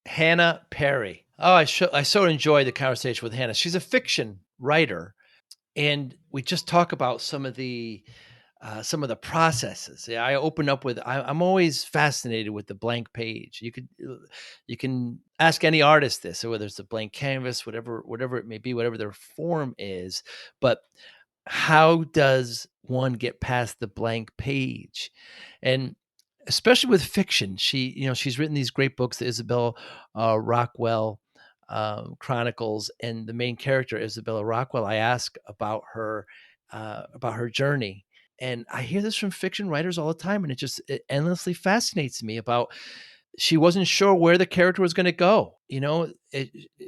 Hannah Parry. Oh, I so enjoyed the conversation with Hannah. She's a fiction writer, and we just talk about some of the processes. Yeah, I open up with I'm always fascinated with the blank page. You can ask any artist this, or whether it's a blank canvas, whatever it may be, whatever their form is, but how does one get past the blank page? And especially with fiction, she's written these great books, the Isabella Rockwell Chronicles, and the main character, Isabella Rockwell. I ask about her journey, and I hear this from fiction writers all the time, and it endlessly fascinates me about she wasn't sure where the character was going to go.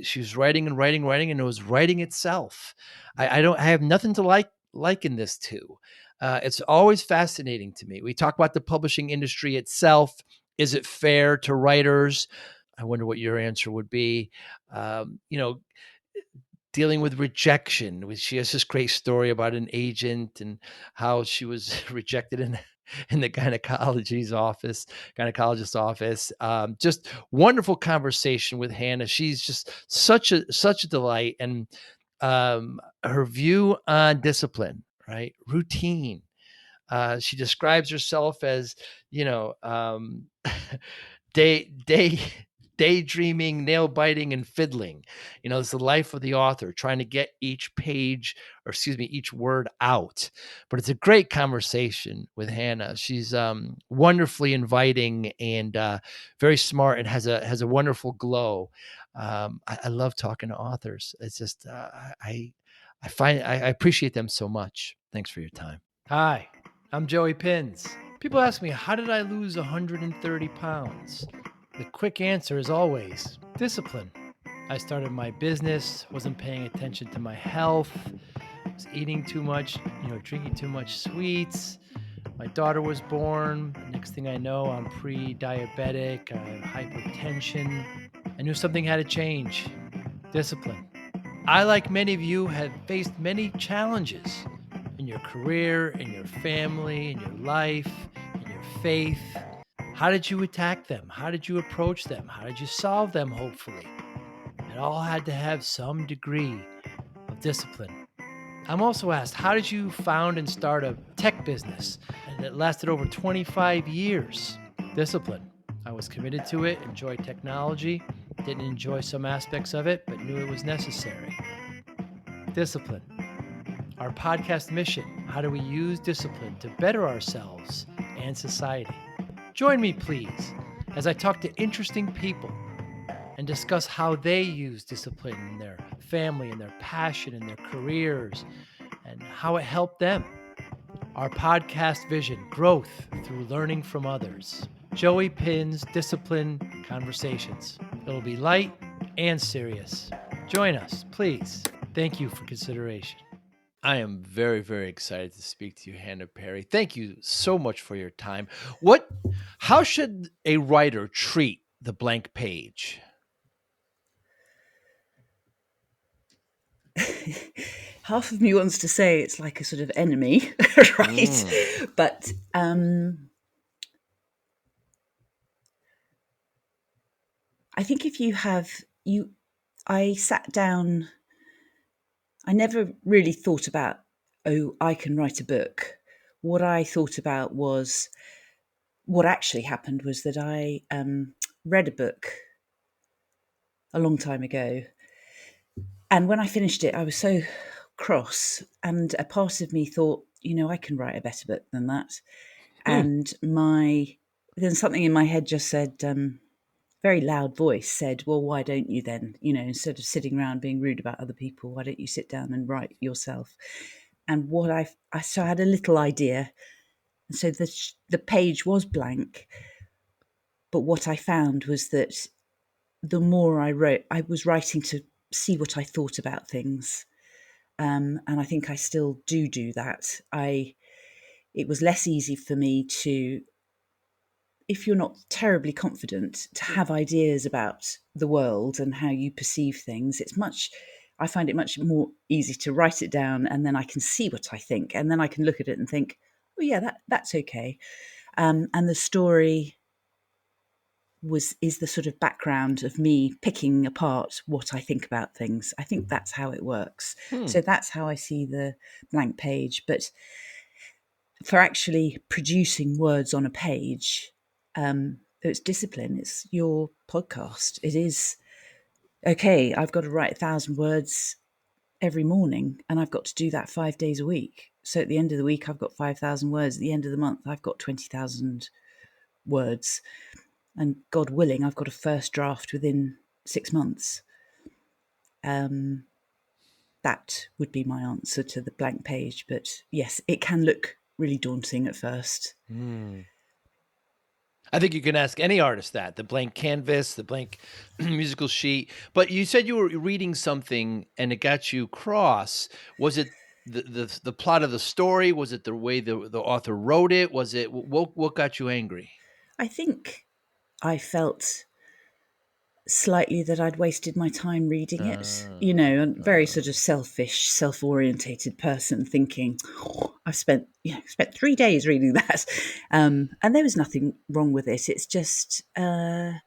She was writing and writing, writing, and it was writing itself. I have nothing to liken this to. It's always fascinating to me. We talk about the publishing industry itself. Is it fair to writers? I wonder what your answer would be. Um, you know, Dealing with rejection. She has this great story about an agent and how she was rejected in the gynecologist's office. Just wonderful conversation with Hannah. She's just such a delight, and her view on discipline, right? Routine. She describes herself as, you know, day daydreaming, nail biting, and fiddling. It's the life of the author trying to get each page, or excuse me, each word out. But it's a great conversation with Hannah. She's wonderfully inviting and very smart, and has a wonderful glow. I love talking to authors. It's just I appreciate them so much. Thanks for your time. Hi, I'm Joey Pinz. People ask me, how did I lose 130 pounds? The quick answer is always discipline. I started my business, wasn't paying attention to my health, was eating too much, drinking too much sweets. My daughter was born. Next thing I know, I'm pre-diabetic, I have hypertension. I knew something had to change. Discipline. I, like many of you, have faced many challenges in your career, in your family, in your life, in your faith. How did you attack them? How did you approach them? How did you solve them, hopefully? It all had to have some degree of discipline. I'm also asked, how did you found and start a tech business? And it lasted over 25 years. Discipline. I was committed to it, enjoyed technology, didn't enjoy some aspects of it, but knew it was necessary. Discipline. Our podcast mission: how do we use discipline to better ourselves and society? Join me, please, as I talk to interesting people and discuss how they use discipline in their family, and their passion, and their careers, and how it helped them. Our podcast vision: growth through learning from others. Joey Pinz Discipline Conversations. It'll be light and serious. Join us, please. Thank you for consideration. I am very, very excited to speak to you, Hannah Parry. Thank you so much for your time. How should a writer treat the blank page? Half of me wants to say it's like a sort of enemy, right? But I think if I sat down. I never really thought about, I can write a book. What I thought about was, what actually happened was that I read a book a long time ago. And when I finished it, I was so cross. And a part of me thought, I can write a better book than that. And then something in my head just said, very loud voice said, well, why don't you then, instead of sitting around being rude about other people, why don't you sit down and write yourself? And so I had a little idea. And so the page was blank. But what I found was that the more I wrote, I was writing to see what I thought about things. And I think I still do that. It was less easy for me to, if you're not terribly confident, to have ideas about the world and how you perceive things. I find it much more easy to write it down, and then I can see what I think, and then I can look at it and think, oh yeah, that's okay. And the story is the sort of background of me picking apart what I think about things. I think that's how it works. Hmm. So that's how I see the blank page. But for actually producing words on a page, it's discipline. It's your podcast. It is okay. I've got to write 1,000 words every morning, and I've got to do that 5 days a week. So at the end of the week, I've got 5,000 words. At the end of the month, I've got 20,000 words. And God willing, I've got a first draft within 6 months. That would be my answer to the blank page. But yes, it can look really daunting at first. Hmm. I think you can ask any artist that, the blank canvas, the blank musical sheet. But you said you were reading something and it got you cross. Was it the plot of the story? Was it the way the author wrote it? Was it what got you angry? I think I felt slightly that I'd wasted my time reading it. You Uh, know, a very uh, sort of selfish, self-orientated person thinking, oh, I've spent 3 days reading that, and there was nothing wrong with it. It's just, I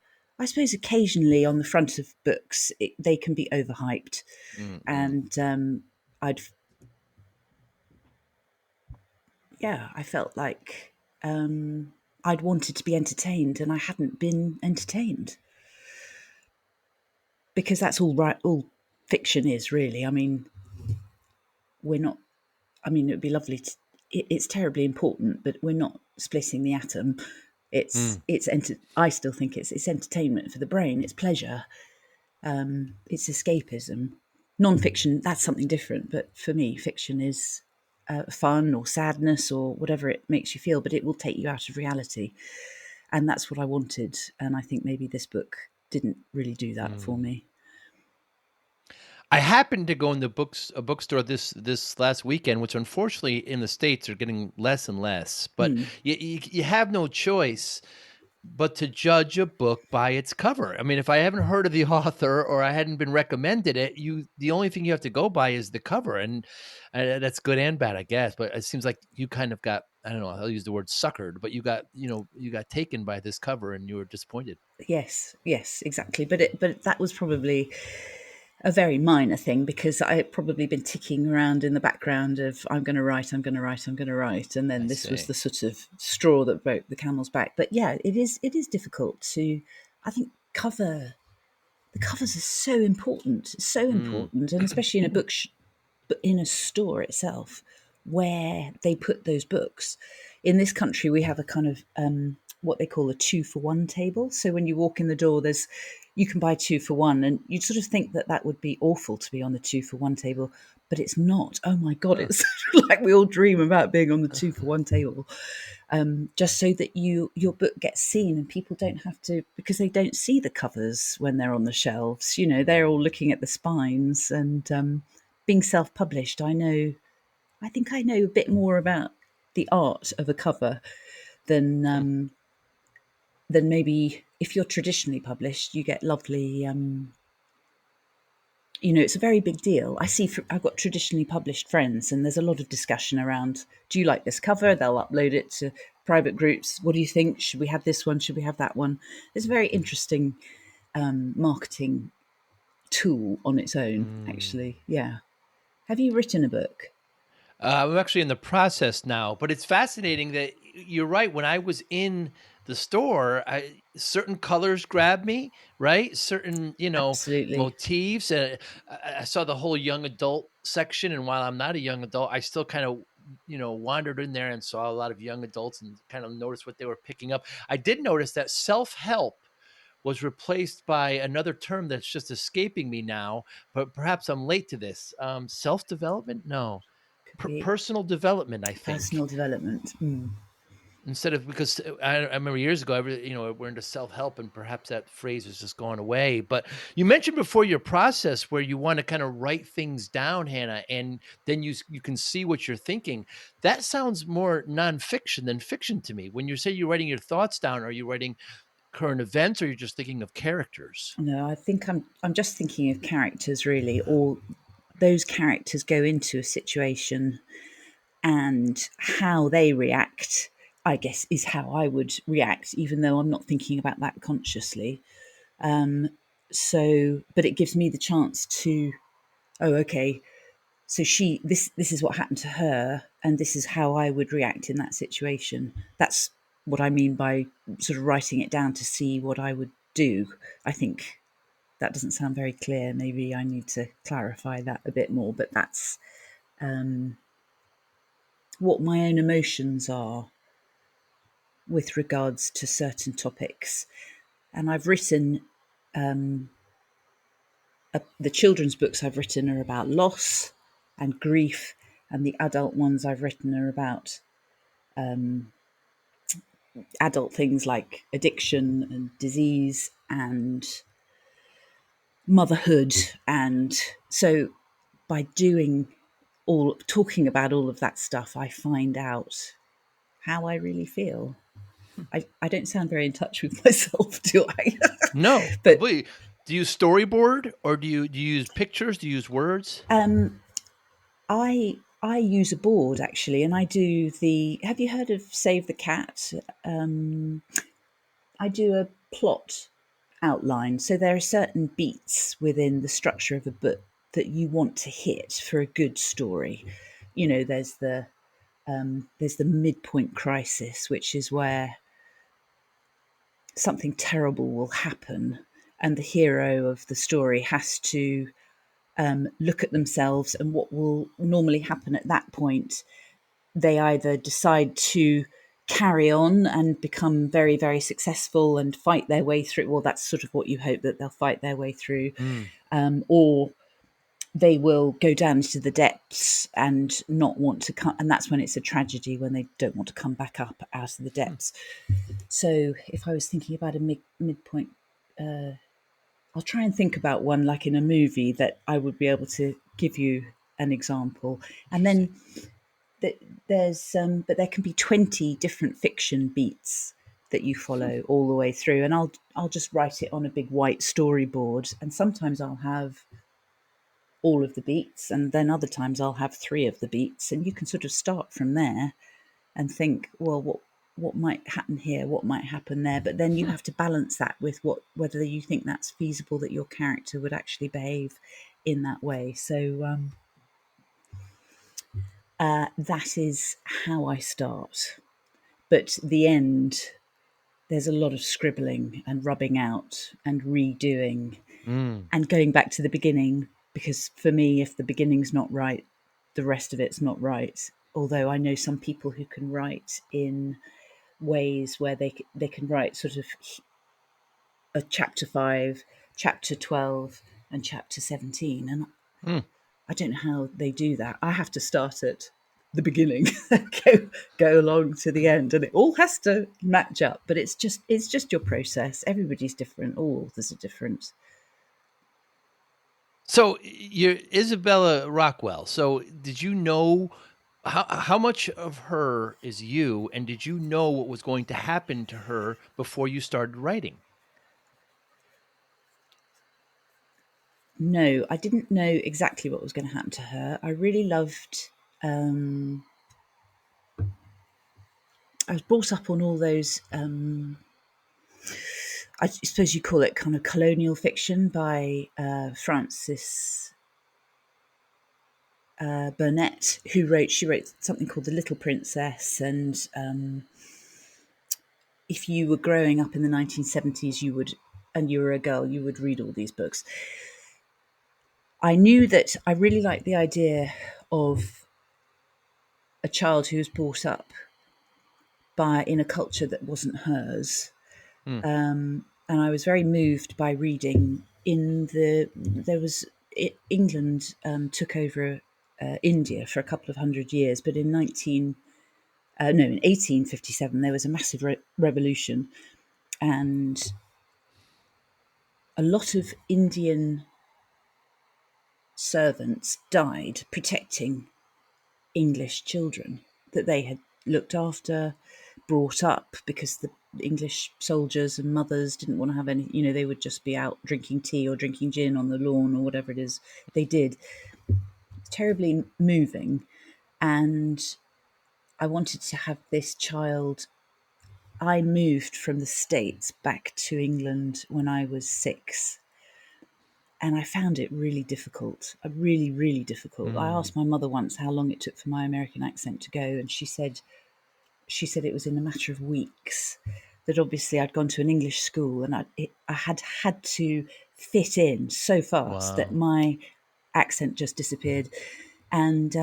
suppose, occasionally on the front of books they can be overhyped, mm. and I'd I felt like I'd wanted to be entertained, and I hadn't been entertained because that's all right. All fiction is really. I mean, we're not. I mean, it would be lovely. It's terribly important, but we're not splitting the atom. Mm. I still think it's entertainment for the brain. It's pleasure. It's escapism. Non-fiction, that's something different. But for me, fiction is fun or sadness or whatever it makes you feel. But it will take you out of reality, and that's what I wanted. And I think maybe this book didn't really do that for Mm. me. I happened to go in a bookstore this last weekend, which unfortunately in the States are getting less and less. But Mm. you have no choice but to judge a book by its cover. I mean, if I haven't heard of the author or I hadn't been recommended it, the only thing you have to go by is the cover, and that's good and bad, I guess. But it seems like you kind of got, I don't know, I'll use the word suckered, but you got taken by this cover and you were disappointed. Yes, exactly. But that was probably a very minor thing because I had probably been ticking around in the background of I'm going to write, I'm going to write, I'm going to write, and I then this was say. the sort of straw that broke the camel's back. But yeah, it is difficult to. I think the covers are so Mm, important, and especially in a but in a store itself where they put those books. In this country, we have a kind of what they call a 2 for 1 table. So when you walk in the door, you can buy 2 for 1, and you'd sort of think that that would be awful to be on the 2 for 1 table, but it's not. Oh my god, huh. it's like we all dream about being on the 2 for 1 table, just so that your book gets seen and people don't have to, because they don't see the covers when they're on the shelves. You know, they're all looking at the spines, and being self-published, I think I know a bit more about the art of a cover than maybe if you're traditionally published. You get lovely, it's a very big deal. I've got traditionally published friends, and there's a lot of discussion around, do you like this cover? They'll upload it to private groups. What do you think? Should we have this one? Should we have that one? It's a very interesting marketing tool on its own, Mm. actually. Yeah. Have you written a book? I'm actually in the process now, but it's fascinating that you're right. When I was in the store, certain colors grabbed me, right? Certain, Absolutely. motifs. I saw the whole young adult section, and while I'm not a young adult, I still kind of, wandered in there and saw a lot of young adults and kind of noticed what they were picking up. I did notice that self help was replaced by another term that's just escaping me now, but perhaps I'm late to this. Self development? No, Could be personal development, I think. personal development. Mm. Instead of, because I remember years ago, we're into self help, and perhaps that phrase is just going away. But you mentioned before your process where you want to kind of write things down, Hannah, and then you can see what you're thinking. That sounds more nonfiction than fiction to me. When you say you're writing your thoughts down, are you writing current events, or you're just thinking of characters? No, I think I'm just thinking of characters really, or those characters go into a situation and how they react I guess, is how I would react, even though I'm not thinking about that consciously. So, but it gives me the chance to, oh, okay, so this is what happened to her, and this is how I would react in that situation. That's what I mean by sort of writing it down to see what I would do. I think that doesn't sound very clear. Maybe I need to clarify that a bit more, but that's what my own emotions are with regards to certain topics. And I've written the children's books I've written are about loss and grief, and the adult ones I've written are about adult things like addiction and disease and motherhood. And so by talking about all of that stuff, I find out how I really feel. I don't sound very in touch with myself, do I? No, But completely. Do you storyboard, or do you use pictures? Do you use words? I use a board actually, and I do the. Have you heard of Save the Cat? I do a plot outline. So there are certain beats within the structure of a book that you want to hit for a good story. You know, there's the midpoint crisis, which is where something terrible will happen, and the hero of the story has to look at themselves, and what will normally happen at that point, they either decide to carry on and become very, very successful and fight their way through. Well, that's sort of what you hope, that they'll fight their way through, Mm. or they will go down into the depths and not want to come. And that's when it's a tragedy, when they don't want to come back up out of the depths. So if I was thinking about a midpoint, I'll try and think about one like in a movie that I would be able to give you an example. And Interesting. then there's but there can be 20 different fiction beats that you follow all the way through, and I'll just write it on a big white storyboard, and sometimes I'll have all of the beats, and then other times I'll have three of the beats, and you can sort of start from there and think, well, what might happen here, what might happen there, but then you have to balance that with whether you think that's feasible, that your character would actually behave in that way. So that is how I start. But the end, there's a lot of scribbling and rubbing out and redoing Mm. and going back to the beginning, because for me, if the beginning's not right, the rest of it's not right. Although I know some people who can write in ways where they can write sort of a chapter 5, chapter 12, and chapter 17, and Mm. I don't know how they do that. I have to start at the beginning and go along to the end, and it all has to match up. But it's just your process. Everybody's different. All authors are different. So you're Isabella Rockwell. So did you know how much of her is you, and did you know what was going to happen to her before you started writing? No, I didn't know exactly what was going to happen to her. I really loved. Um, I was brought up on all those. I suppose you call it kind of colonial fiction by Frances Burnett, she wrote something called The Little Princess, and if you were growing up in the 1970s, and you were a girl, you would read all these books. I knew that I really liked the idea of a child who was brought up in a culture that wasn't hers, Mm. and I was very moved by reading England took over India for a couple of hundred years, but in 1857 there was a massive revolution, and a lot of Indian servants died protecting English children that they had looked after, brought up, because the English soldiers and mothers didn't want to have any, they would just be out drinking tea or drinking gin on the lawn or whatever it is they did. Terribly moving. And I wanted to have this child. I moved from the States back to England when I was 6, and I found it really difficult. Really, really difficult. I Mm. asked my mother once how long it took for my American accent to go, and she said it was in a matter of weeks. That obviously I'd gone to an English school, and I had to fit in so fast that Wow. my accent just disappeared. And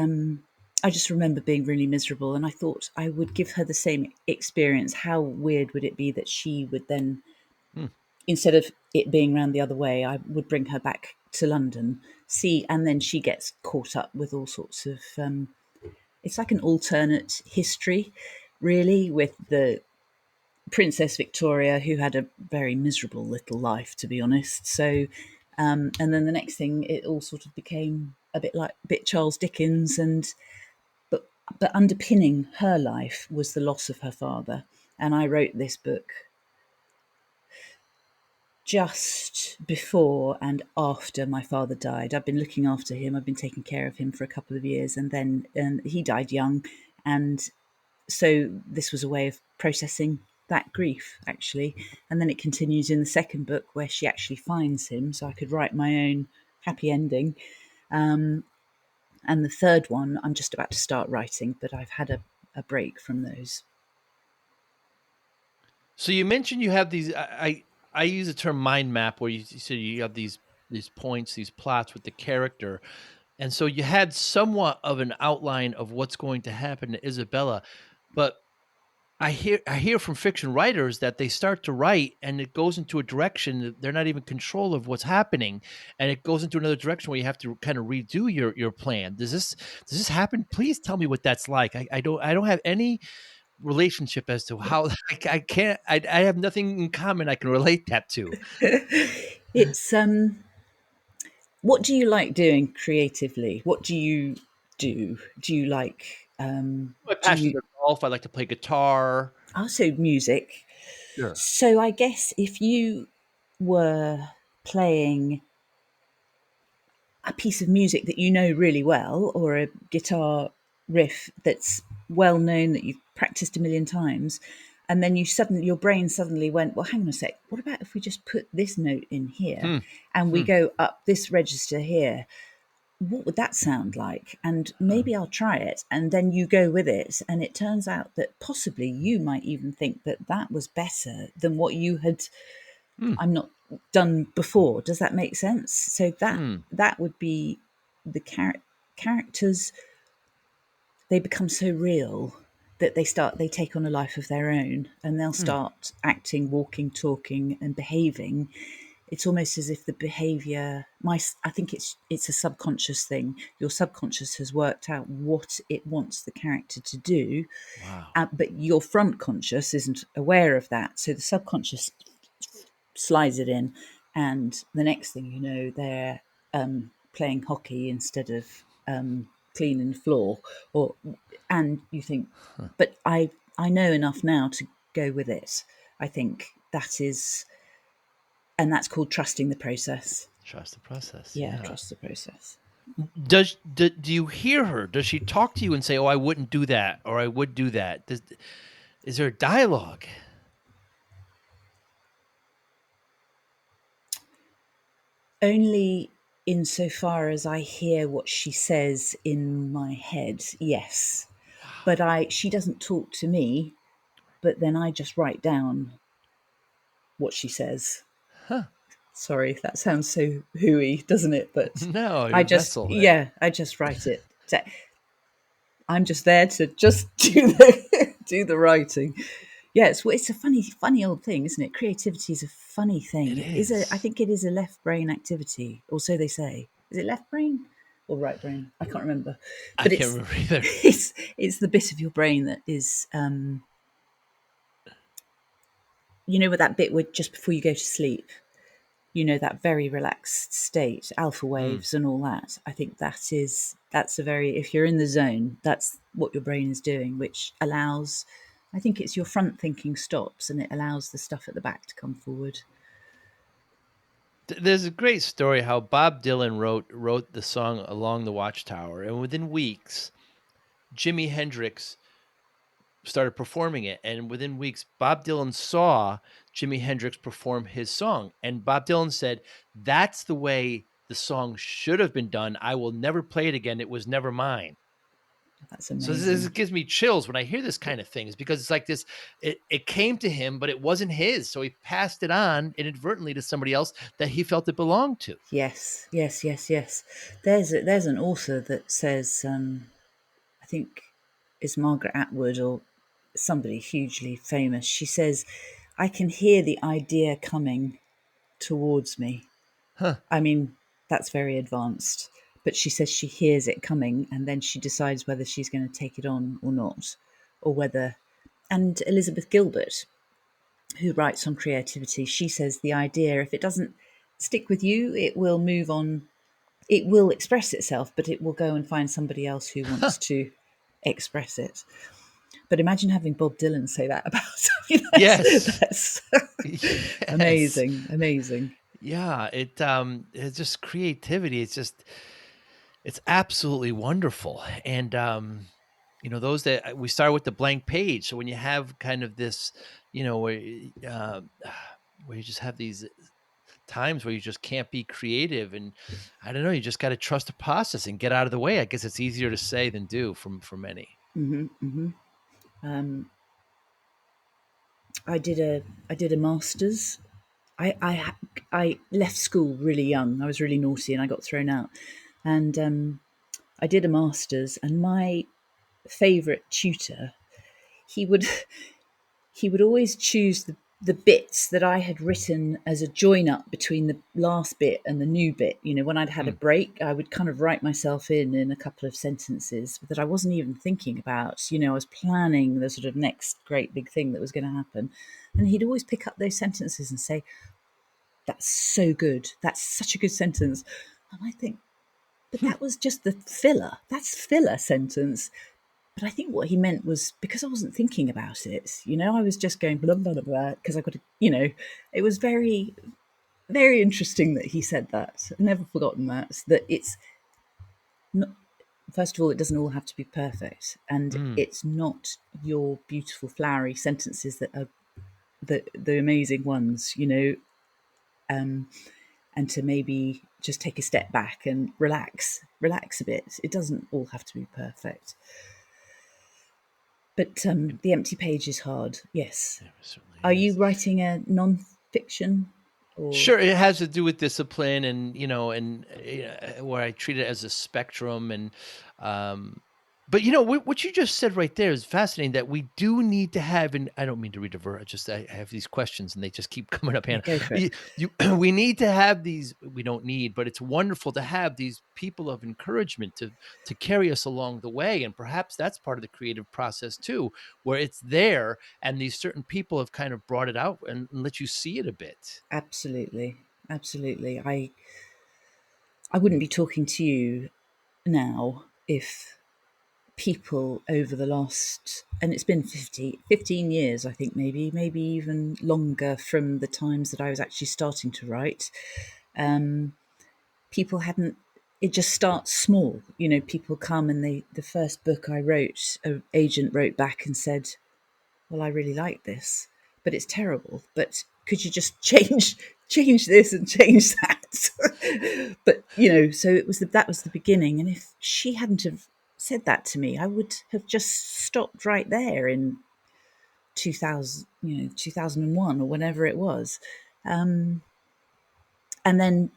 I just remember being really miserable. And I thought I would give her the same experience. How weird would it be that she would then, Hmm. instead of it being round the other way, I would bring her back to London, see, and then she gets caught up with all sorts of. It's like an alternate history, really, with the Princess Victoria, who had a very miserable little life, to be honest. So, and then the next thing, it all sort of became a bit Charles Dickens, and but but underpinning her life was the loss of her father. And I wrote this book just before and after my father died. I've been looking after him. I've been taking care of him for a couple of years, and then he died young, and so this was a way of processing that grief, actually. And then it continues in the second book where she actually finds him, so I could write my own happy ending. And the third one I'm just about to start writing, but I've had a break from those. So you mentioned you have these. I use the term mind map, where you said you have these points, these plots with the character, and so you had somewhat of an outline of what's going to happen to Isabella, but I hear from fiction writers that they start to write and it goes into a direction that they're not even control of what's happening, and it goes into another direction where you have to kind of redo your plan. Does this happen? Please tell me what that's like. I don't have any relationship as to how I can't I have nothing in common I can relate that to. It's what do you like doing creatively? What do you do? Do you like My do passions you are golf. I like to play guitar. also music? Sure. So I guess if you were playing a piece of music that you know really well, or a guitar riff that's well known that you've practiced a million times, and then your brain suddenly went, well, hang on a sec, what about if we just put this note in here Hmm. and we Hmm. go up this register here? What would that sound like? And Huh. maybe I'll try it. And then you go with it, and it turns out that possibly you might even think that that was better than what you had, Hmm. I'm not, done before. Does that make sense? So Hmm. that would be the characters. They become so real that they take on a life of their own, and they'll Hmm. start acting, walking, talking, and behaving. It's almost as if the behavior, I think it's a subconscious thing. Your subconscious has worked out what it wants the character to do, Wow. but your front conscious isn't aware of that. So the subconscious slides it in, and the next thing you know, they're playing hockey instead of cleaning the floor, or and you think, Huh. but I know enough now to go with it. I think that is, and that's called trusting the process. Trust the process. Yeah, Yeah. trust the process. Do you hear her? Does she talk to you and say, "Oh, I wouldn't do that," or "I would do that"? Is there a dialogue? Only insofar as I hear what she says in my head, yes. Wow. But I she doesn't talk to me, but then I just write down what she says. Huh. Sorry, that sounds so hooey, doesn't it? But No, your vessel. I just write it. I'm just there to just do the do the writing. Yeah, it's a funny old thing, isn't it? Creativity is a funny It thing. It is a I is. think it is a left brain activity, or so they say. Is it left brain or right brain? I can't remember. I But can't remember either. it's the bit of your brain that is with that bit where just before you go to sleep, that very relaxed state, alpha Mm. waves and all that. I think that's a very, if you're in the zone, that's what your brain is doing, which allows, I think it's your front thinking stops and it allows the stuff at the back to come forward. There's a great story how Bob Dylan wrote the song "Along the Watchtower," and within weeks, Jimi Hendrix started performing it, and within weeks, Bob Dylan saw Jimi Hendrix perform his song, and Bob Dylan said, "That's the way the song should have been done. I will never play it again. It was never mine." That's So this amazing. gives me chills when I hear this kind of things because it's like this. It came to him, but it wasn't his, so he passed it on inadvertently to somebody else that he felt it belonged to. Yes, yes, yes, yes. There's an author that says, I think it's Margaret Atwood or somebody hugely famous. She says, "I can hear the idea coming towards me." Huh. I mean, that's very advanced. But she says she hears it coming and then she decides whether she's going to take it on or not, or whether. And Elizabeth Gilbert, who writes on creativity, she says the idea, if it doesn't stick with you, it will move on. It will express itself, but it will go and find somebody else who wants to express it. But imagine having Bob Dylan say that about you. Yes. That's Yes. amazing, amazing. Yeah, it's just creativity. It's absolutely wonderful. And those that we start with the blank page. So when you have kind of this, where you just have these times where you just can't be creative, and I don't know, you just got to trust the process and get out of the way. I guess it's easier to say than do for many. Hmm, hmm. Um, I did a master's. I left school really young. I was really naughty and I got thrown out. And I did a master's, and my favourite tutor, he would he would always choose the bits that I had written as a join up between the last bit and the new bit. You know, when I'd had a Mm. break, I would kind of write myself in a couple of sentences that I wasn't even thinking about. You know, I was planning the sort of next great big thing that was going to happen. And he'd always pick up those sentences and say, "That's so good. That's such a good sentence." And I think, but that was just the filler. That's filler sentence. But I think what he meant was because I wasn't thinking about it, you know, I was just going blah, blah, blah, blah, because I got to, you know, it was very, very interesting that he said that. I've never forgotten that it's not, first of all, it doesn't all have to be perfect. And Mm. it's not your beautiful, flowery sentences that are the amazing ones, you know, and to maybe just take a step back and relax a bit. It doesn't all have to be perfect. But the empty page is hard, yes. It certainly Are you is. writing a non-fiction or? Sure, it has to do with discipline, and where I treat it as a spectrum, and um, but what you just said right there is fascinating. That we do need to have, and I don't mean to redivert. I have these questions, and they just keep coming up. Yeah, Hannah, go for it. we need to have these. We don't need, but it's wonderful to have these people of encouragement to carry us along the way, and perhaps that's part of the creative process too, where it's there, and these certain people have kind of brought it out and let you see it a bit. Absolutely, absolutely. I wouldn't be talking to you now if people over the last, and it's been 15 years, I think, maybe even longer, from the times that I was actually starting to write. People hadn't, it just starts small, you know. People come and the first book I wrote, an agent wrote back and said, "Well, I really like this, but it's terrible, but could you just change this and change that?" But you know, so that was the beginning. And if she hadn't have said that to me, I would have just stopped right there in 2000, 2001 or whenever it was. And then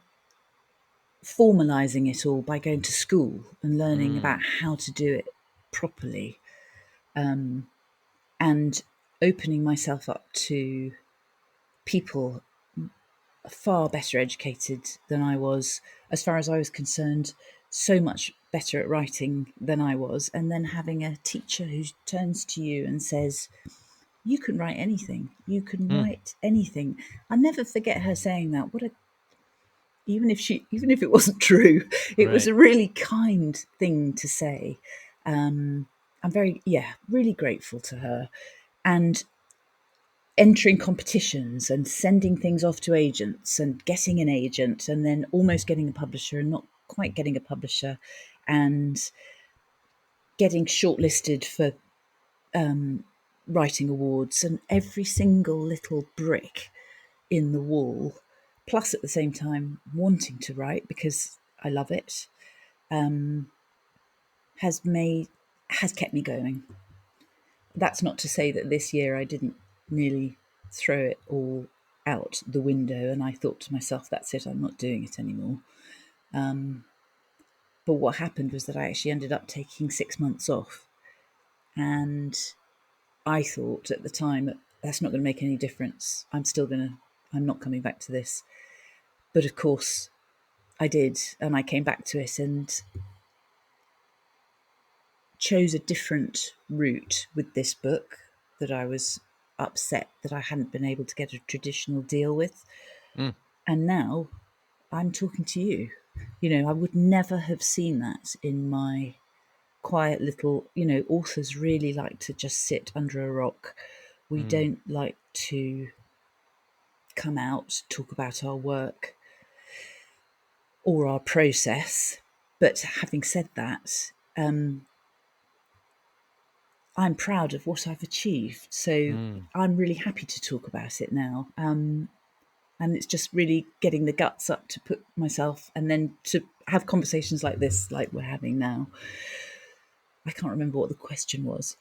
formalizing it all by going to school and learning about Mm. how to do it properly, and opening myself up to people far better educated than I was, as far as I was concerned, so much better at writing than I was. And then having a teacher who turns to you and says, "You can write anything. You can Mm. write anything." I'll never forget her saying that. Even if it wasn't true, it was Right. a really kind thing to say. I'm very, yeah, really grateful to her. And entering competitions and sending things off to agents and getting an agent and then almost getting a publisher and not quite getting a publisher, and getting shortlisted for writing awards, and every single little brick in the wall, plus at the same time wanting to write because I love it, has kept me going. That's not to say that this year I didn't nearly throw it all out the window and I thought to myself, that's it, I'm not doing it anymore. But what happened was that I actually ended up taking 6 months off. And I thought at the time, that's not going to make any difference. I'm not coming back to this. But of course, I did. And I came back to it and chose a different route with this book that I was upset that I hadn't been able to get a traditional deal with. Mm. And now I'm talking to you. I would never have seen that in my quiet little, authors really like to just sit under a rock. We don't like to come out, talk about our work or our process. But having said that, I'm proud of what I've achieved. So I'm really happy to talk about it now. And it's just really getting the guts up to put myself and then to have conversations like this, like we're having now. I can't remember what the question was.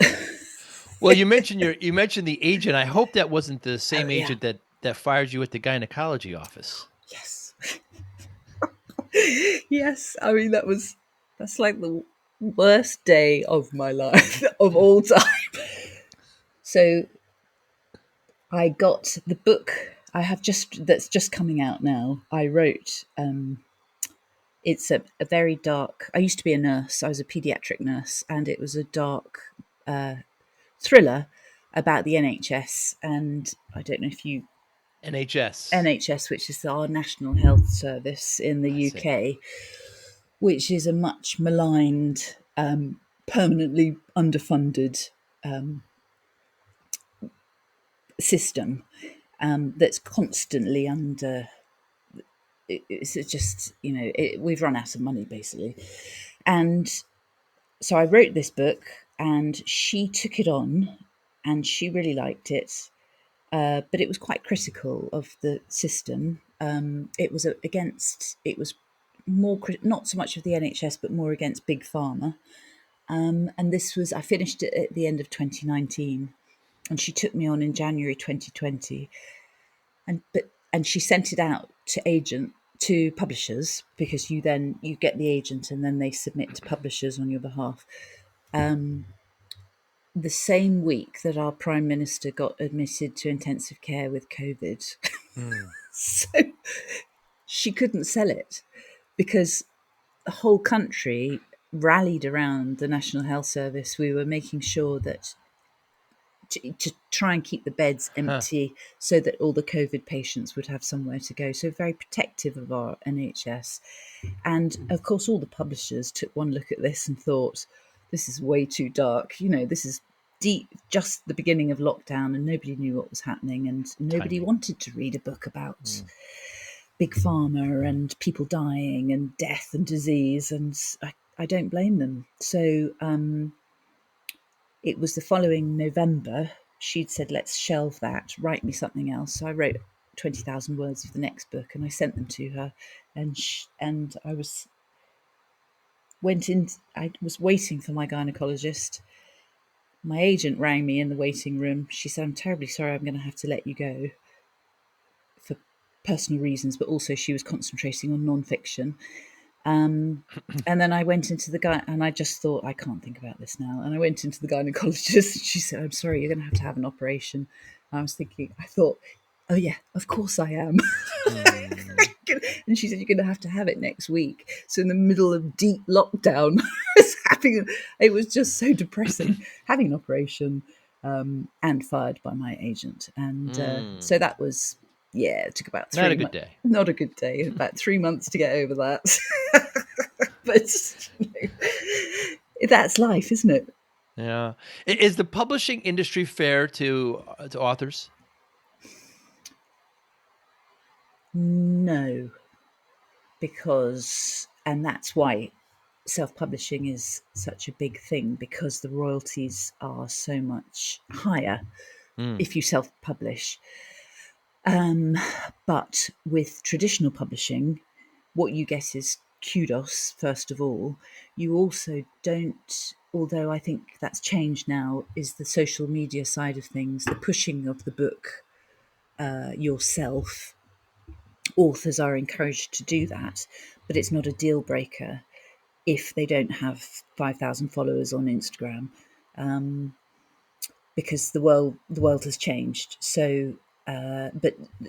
Well, you mentioned the agent. I hope that wasn't the Oh, same yeah. agent that fired you at the gynecology office. Yes. Yes. I mean, that's like the worst day of my life of all time. So I got the book that's just coming out now. I wrote, it's a very dark, I used to be a nurse. I was a pediatric nurse, and it was a dark thriller about the NHS. And I don't know if you NHS. NHS, which is our National Health Service in the I see. UK, which is a much maligned, permanently underfunded system that's constantly under. It's just, we've run out of money basically. And so I wrote this book, and she took it on, and she really liked it. But it was quite critical of the system. It was more, not so much of the NHS, but more against big pharma. And I finished it at the end of 2019, and she took me on in January 2020. And she sent it out to publishers, because you get the agent and then they submit to publishers on your behalf. The same week that our Prime Minister got admitted to intensive care with COVID. So she couldn't sell it because the whole country rallied around the National Health Service. We were making sure that to try and keep the beds Huh. empty so that all the COVID patients would have somewhere to go. So very protective of our NHS. And of course, all the publishers took one look at this and thought, this is way too dark. This is deep, just the beginning of lockdown, and nobody knew what was happening, and nobody Timing. wanted to read a book about big pharma and people dying and death and disease. And I don't blame them. So it was the following November. She'd said, let's shelve that, write me something else. So I wrote 20,000 words of the next book, and I sent them to her. And I was waiting for my gynecologist. My agent rang me in the waiting room. She said, I'm terribly sorry, I'm going to have to let you go for personal reasons, but also she was concentrating on non-fiction. And then I went into the guy, and I just thought, I can't think about this now. And I went into the gynecologist, and she said, I'm sorry, you're going to have an operation. And I thought, oh yeah, of course I am. And she said, you're going to have it next week. So in the middle of deep lockdown, it was just so depressing, having an operation, and fired by my agent. And so that was, it took about Not a 3 good months. day. Not a good day. About 3 months to get over that. But that's life, isn't it? Yeah. Is the publishing industry fair to authors? No, because, and that's why self-publishing is such a big thing because the royalties are so much higher Mm, if you self-publish. But with traditional publishing, what you get is kudos, first of all. You also don't, although I think that's changed now, is the social media side of things, the pushing of the book yourself. Authors are encouraged to do that, but it's not a deal breaker if they don't have 5,000 followers on Instagram, because the world has changed. So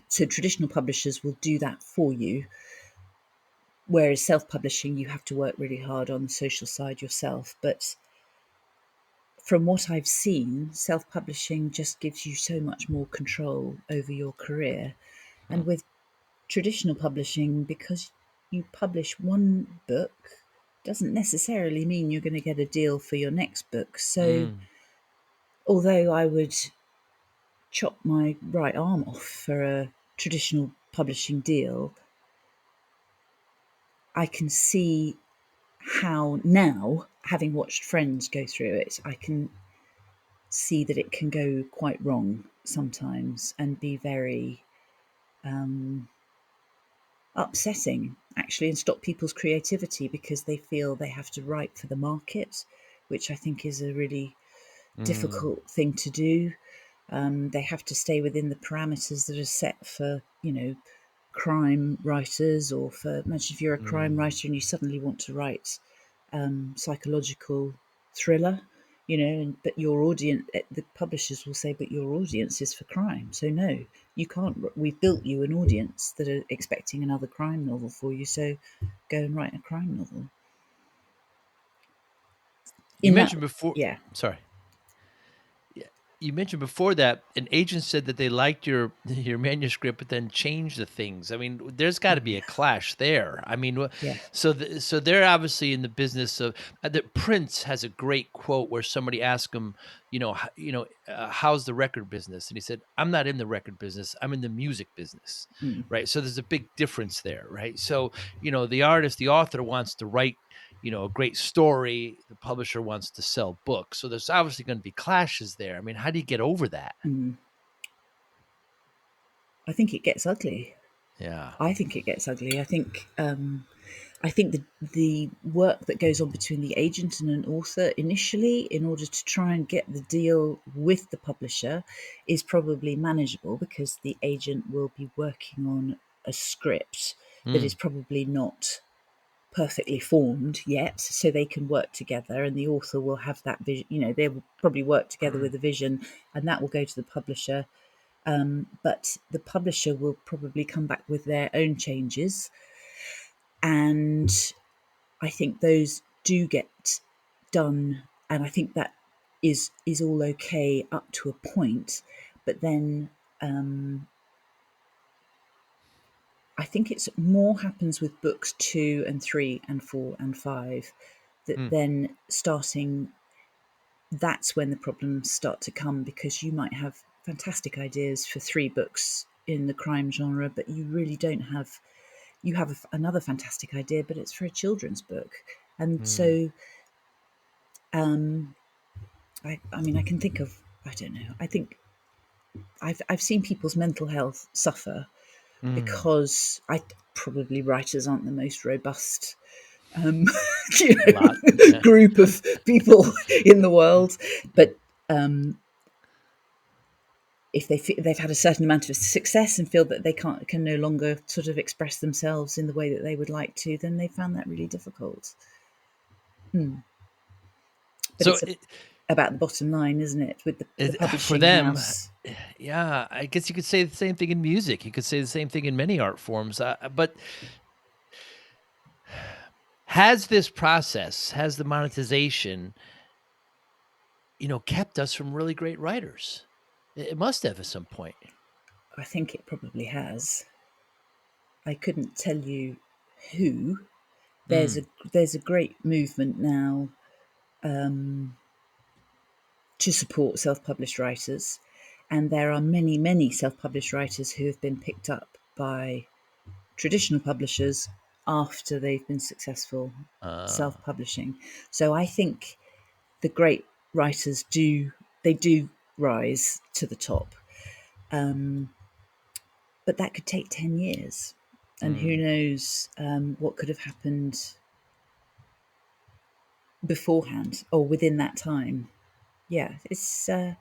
traditional publishers will do that for you, whereas self-publishing, you have to work really hard on the social side yourself. But from what I've seen, self-publishing just gives you so much more control over your career. mm, And with traditional publishing, because you publish one book, doesn't necessarily mean you're going to get a deal for your next book. So mm, although I would chop my right arm off for a traditional publishing deal, I can see how now, having watched friends go through it, I can see that it can go quite wrong sometimes and be very upsetting, actually, and stop people's creativity because they feel they have to write for the market, which I think is a really mm, difficult thing to do. They have to stay within the parameters that are set for, crime writers, or for, imagine if you're a crime mm. writer and you suddenly want to write psychological thriller, but your audience, the publishers will say, but your audience is for crime. So no, you can't, we've built you an audience that are expecting another crime novel for you. So go and write a crime novel. You In that, mentioned before yeah, sorry. Yeah, you mentioned before that an agent said that they liked your your manuscript, but then changed the things. I mean, there's got to oh be yeah, a clash there. I mean, yeah, so they're obviously in the business of that. Prince has a great quote where somebody asked him, how's the record business, and he said, "I'm not in the record business. I'm in the music business." mm, Right. So there's a big difference there, right? So the artist, the author wants to write a great story. The publisher wants to sell books, so there's obviously going to be clashes there. I mean, how do you get over that? mm. I think it gets ugly. Yeah. I think it gets ugly. I think the work that goes on between the agent and an author initially, in order to try and get the deal with the publisher, is probably manageable because the agent will be working on a script that is Mm, probably not perfectly formed yet, so they can work together, and the author will have that vision. They will probably work together with a vision, and that will go to the publisher. But the publisher will probably come back with their own changes, and I think those do get done, and I think that is all okay up to a point. But then I think it's more happens with books 2 and 3 and 4 and 5, that mm, then starting, that's when the problems start to come, because you might have fantastic ideas for 3 books in the crime genre, but you really don't have, you have another fantastic idea, but it's for a children's book. And mm, so I mean, I can think of, I don't know, I think I've seen people's mental health suffer mm. because probably writers aren't the most robust um, you Lot. Yeah. group of people in the world, but if they've had a certain amount of success and feel that they can no longer sort of express themselves in the way that they would like to, then they found that really difficult. But So it's about the bottom line, isn't it, with the for publishing them, house? yeah, I guess you could say the same thing in music. You could say the same thing in many art forms. But has this process, has the monetization, kept us from really great writers? It must have at some point. I think it probably has. I couldn't tell you who. There's a Mm, there's a great movement now to support self-published writers, and there are many self-published writers who have been picked up by traditional publishers after they've been successful Uh, self-publishing. So I think the great writers do rise to the top, um, but that could take 10 years, and who mm, knows what could have happened beforehand or within that time. Yeah, it's. I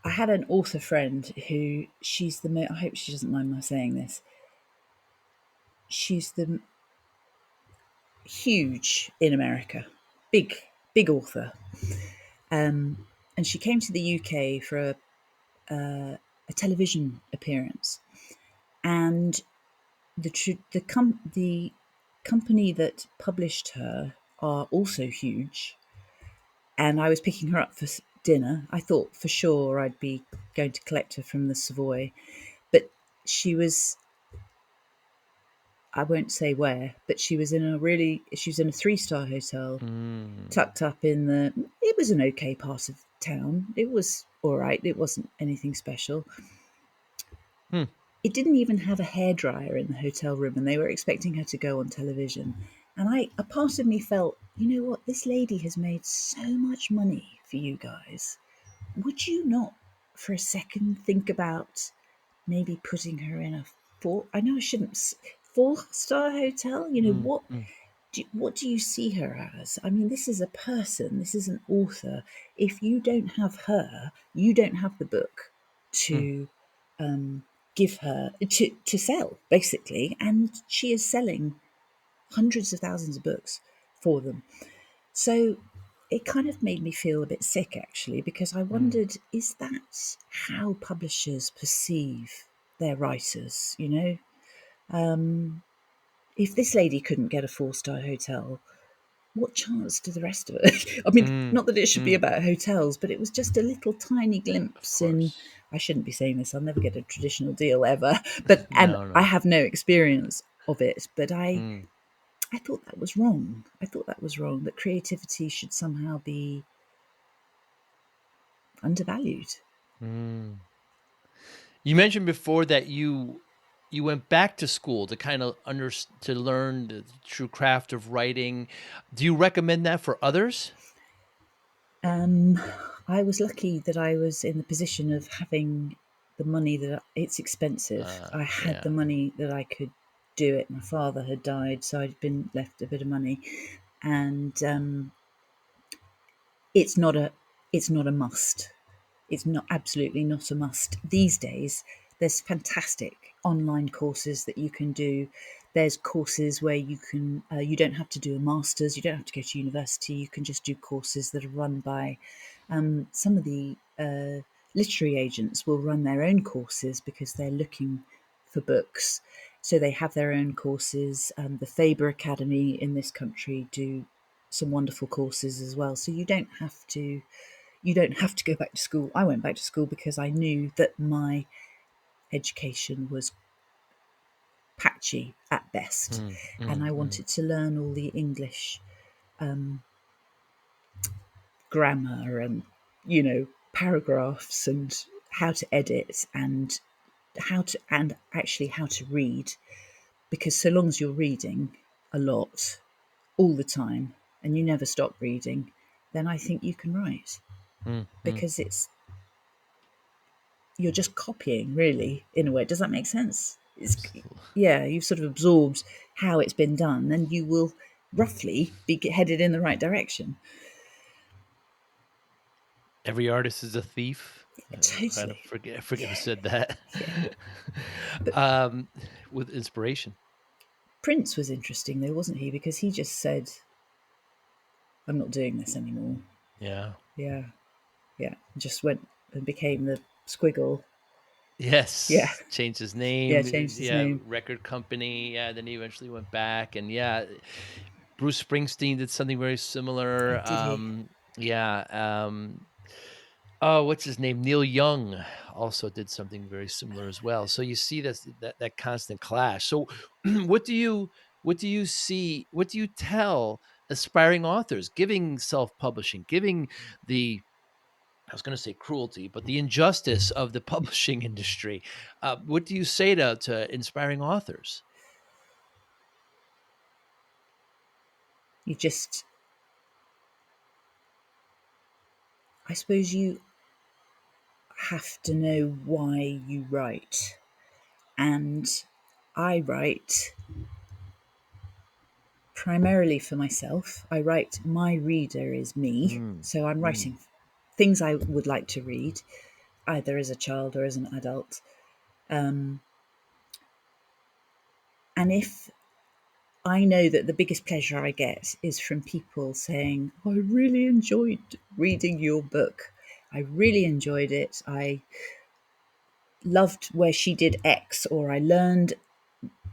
had an author friend who she's the. I hope she doesn't mind my saying this. She's the huge in America, big big author, and she came to the UK for a television appearance, and the company that published her are also huge, and I was picking her up for dinner. I thought for sure I'd be going to collect her from the Savoy, but she was, I won't say where, but she was in a 3-star hotel, mm, tucked up in it was an okay part of town. It was all right. It wasn't anything special. hmm, It didn't even have a hairdryer in the hotel room, and they were expecting her to go on television. And a part of me felt, you know what, this lady has made so much money for you guys. Would you not, for a second, think about maybe putting her in a I know I shouldn't, 4-star hotel? You know, mm, mm, what do you see her as? I mean, this is a person, this is an author. If you don't have her, you don't have the book mm, to give her to sell, basically. And she is selling hundreds of thousands of books for them. So it kind of made me feel a bit sick, actually, because I mm, wondered, is that how publishers perceive their writers? You know, if this lady couldn't get a 4-star hotel, what chance do the rest of us? I mean, mm, not that it should be mm. about hotels, but it was just a little tiny Of glimpse in. course. I shouldn't be saying this. I'll never get a traditional deal ever, and No, I no. have no experience of it. But Mm, I thought that was wrong. I thought that was wrong. That creativity should somehow be undervalued. mm. You mentioned before that you went back to school to kind of to learn the true craft of writing. Do you recommend that for others? Um, I was lucky that I was in the position of having the money that it's expensive. I had the Yeah. money that I could do it. My father had died, so I'd been left a bit of money, and it's not a it's not a must. It's not absolutely not a must these days. There's fantastic online courses that you can do. There's courses where you don't have to do a master's, you don't have to go to university. You can just do courses that are run by some of the literary agents will run their own courses because they're looking for books. So they have their own courses. The Faber Academy in this country do some wonderful courses as well. So you don't have to go back to school. I went back to school because I knew that my education was patchy at best, Mm, and mm, I mm, wanted to learn all the English grammar and, paragraphs and how to edit and actually how to read, because so long as you're reading a lot all the time and you never stop reading, then I think you can write, mm, mm. because it's you're just copying, really, in a way. Does that make sense? Absolutely. Yeah, you've sort of absorbed how it's been done, and you will roughly be headed in the right direction. Every artist is a thief. I don't Totally. forget who said that. Yeah. But um, with inspiration. Prince was interesting, though, wasn't he? Because he just said, I'm not doing this anymore. Yeah. Yeah, yeah. Just went and became the squiggle. Yeah, Yes, changed his yeah, name, changed his yeah, name. record company, yeah, then he eventually went back, and yeah, Bruce Springsteen did something very Oh, similar, did he? yeah, oh, what's his name? Neil Young also did something very similar as well, so you see this that constant clash. So, what do you what do you tell aspiring authors giving self-publishing, giving the I was going to say cruelty, but the injustice of the publishing industry. What do you say to inspiring authors? You just, I suppose you have to know why you write. And I write primarily for myself. I write, my reader is me. Mm, So I'm mm, writing things I would like to read, either as a child or as an adult. And if I know that the biggest pleasure I get is from people saying, "I really enjoyed reading your book. I really enjoyed it. I loved where she did X, or I learned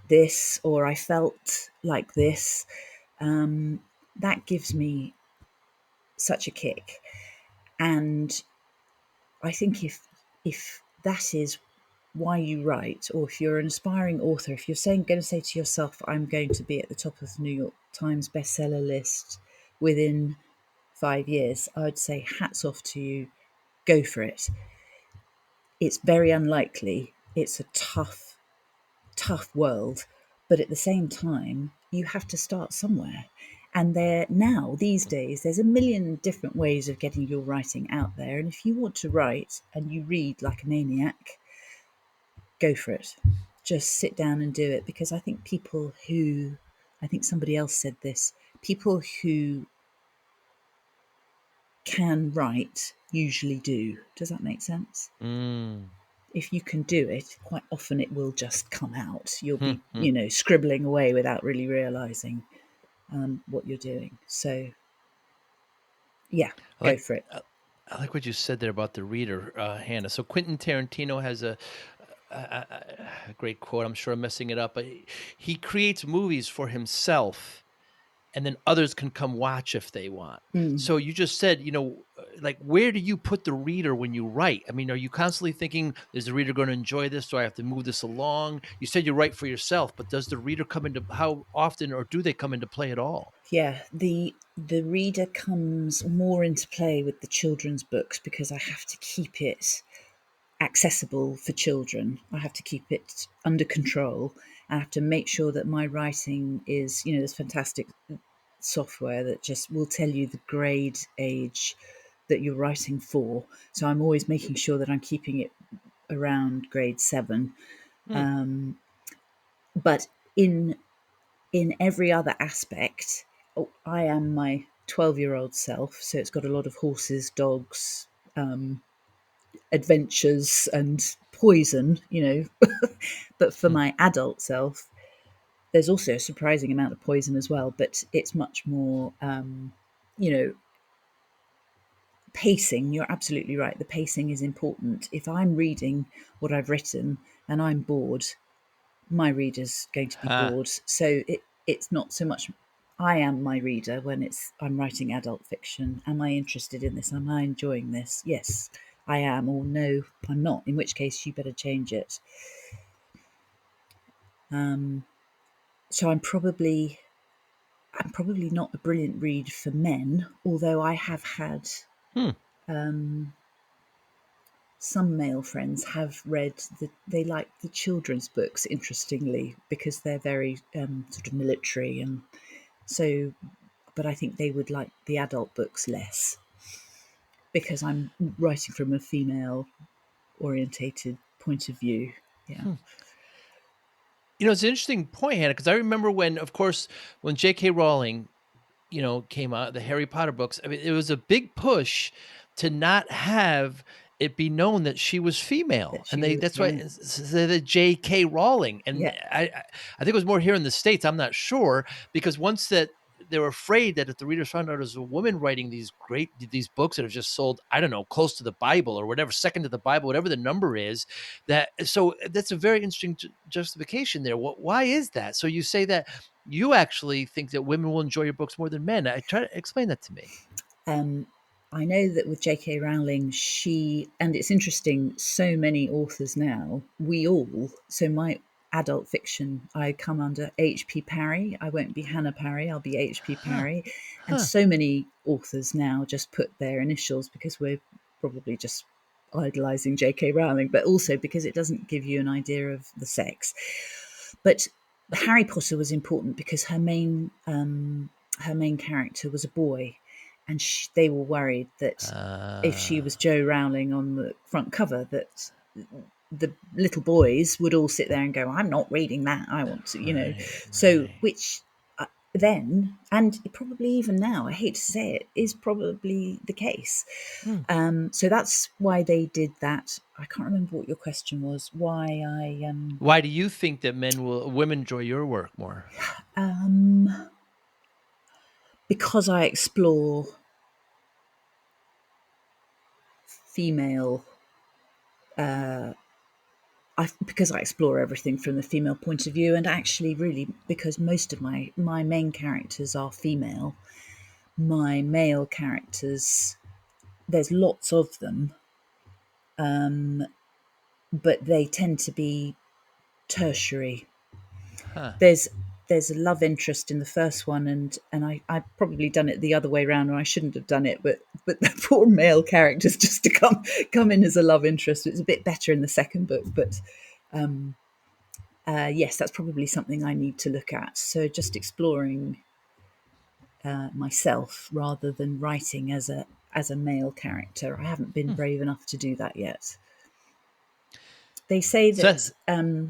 this, or I felt like this." That gives me such a kick. And I think if that is why you write, or if you're an aspiring author, if you're going to say to yourself, I'm going to be at the top of the New York Times bestseller list within 5 years, I would say hats off to you, go for it. It's very unlikely. It's a tough, tough world. But at the same time, you have to start somewhere. And there now, these days, there's a million different ways of getting your writing out there. And if you want to write and you read like a maniac, go for it. Just sit down and do it. Because I think somebody else said this, people who can write usually do. Does that make sense? mm. If you can do it, quite often it will just come out. You'll Hmm, be, hmm. scribbling away without really realizing what you're doing. So, yeah, I go like for it. I like what you said there about the reader, Hannah. So Quentin Tarantino has a great quote. I'm sure I'm messing it up, but he creates movies for himself, and then others can come watch if they want. Mm. So you just said, like, where do you put the reader when you write? I mean, are you constantly thinking, is the reader going to enjoy this? Do I have to move this along? You said you write for yourself, but does the reader come into how often or do they come into play at all? Yeah, the reader comes more into play with the children's books because I have to keep it accessible for children. I have to keep it under control. I have to make sure that my writing is, there's fantastic software that just will tell you the grade age that you're writing for. So I'm always making sure that I'm keeping it around grade 7. Hmm. But in every other aspect, I am my 12-year-old self. So it's got a lot of horses, dogs, adventures, and poison. But for Hmm. my adult self, there's also a surprising amount of poison as well. But it's much more, you know, pacing. You're absolutely right. The pacing is important. If I'm reading what I've written and I'm bored, my reader's going to be Ha. bored. So it's not so much I am my reader when I'm writing adult fiction. Am I interested in this? Am I enjoying this? Yes, I am, or no, I'm not. In which case, you better change it. So I'm probably not a brilliant read for men, although I have had Hmm. some male friends have read they like the children's books, interestingly, because they're very sort of military, and so, but I think they would like the adult books less because I'm writing from a female orientated point of view. Yeah. Hmm. It's an interesting point, Hannah, because I remember when, of course, when J.K. Rowling, came out, the Harry Potter books. I mean, it was a big push to not have it be known that she was female, That and she was, that's why yeah. it's the J.K. Rowling, and Yeah. I think it was more here in the States. I'm not sure because once that they were afraid that if the readers found out it was a woman writing these books that have just sold, I don't know, close to the Bible or whatever, second to the Bible, whatever the number is, that's a very interesting justification there. Why is that? So you say that you actually think that women will enjoy your books more than men. I try to explain that to me. Um, I know that with J.K. Rowling, and it's interesting, so many authors now, so my adult fiction, I come under H.P. Parry. I won't be Hannah Parry, I'll be H.P. Huh. Parry. And Huh. so many authors now just put their initials because we're probably just idolizing J.K. Rowling, but also because it doesn't give you an idea of the sex. But Harry Potter was important because her main character was a boy, and they were worried that if she was Ah, Jo Rowling on the front cover, that the little boys would all sit there and go, "I'm not reading that. I want to," right, So, right. which then, and probably even now, I hate to say it, is probably the case. Hmm. So that's why they did that. I can't remember what your question was. Why I Why do you think that women enjoy your work more? um, because I explore female. Because I explore everything from the female point of view, and actually, really, because most of my main characters are female, my male characters, there's lots of them, but they tend to be tertiary. Huh. There's a love interest in the first one, and I probably done it the other way around, or I shouldn't have done it, but the poor male characters just to come in as a love interest. It's a bit better in the second book, but yes, that's probably something I need to look at. So just exploring myself rather than writing as a male character. I haven't been Hmm. brave enough to do that yet. They say So that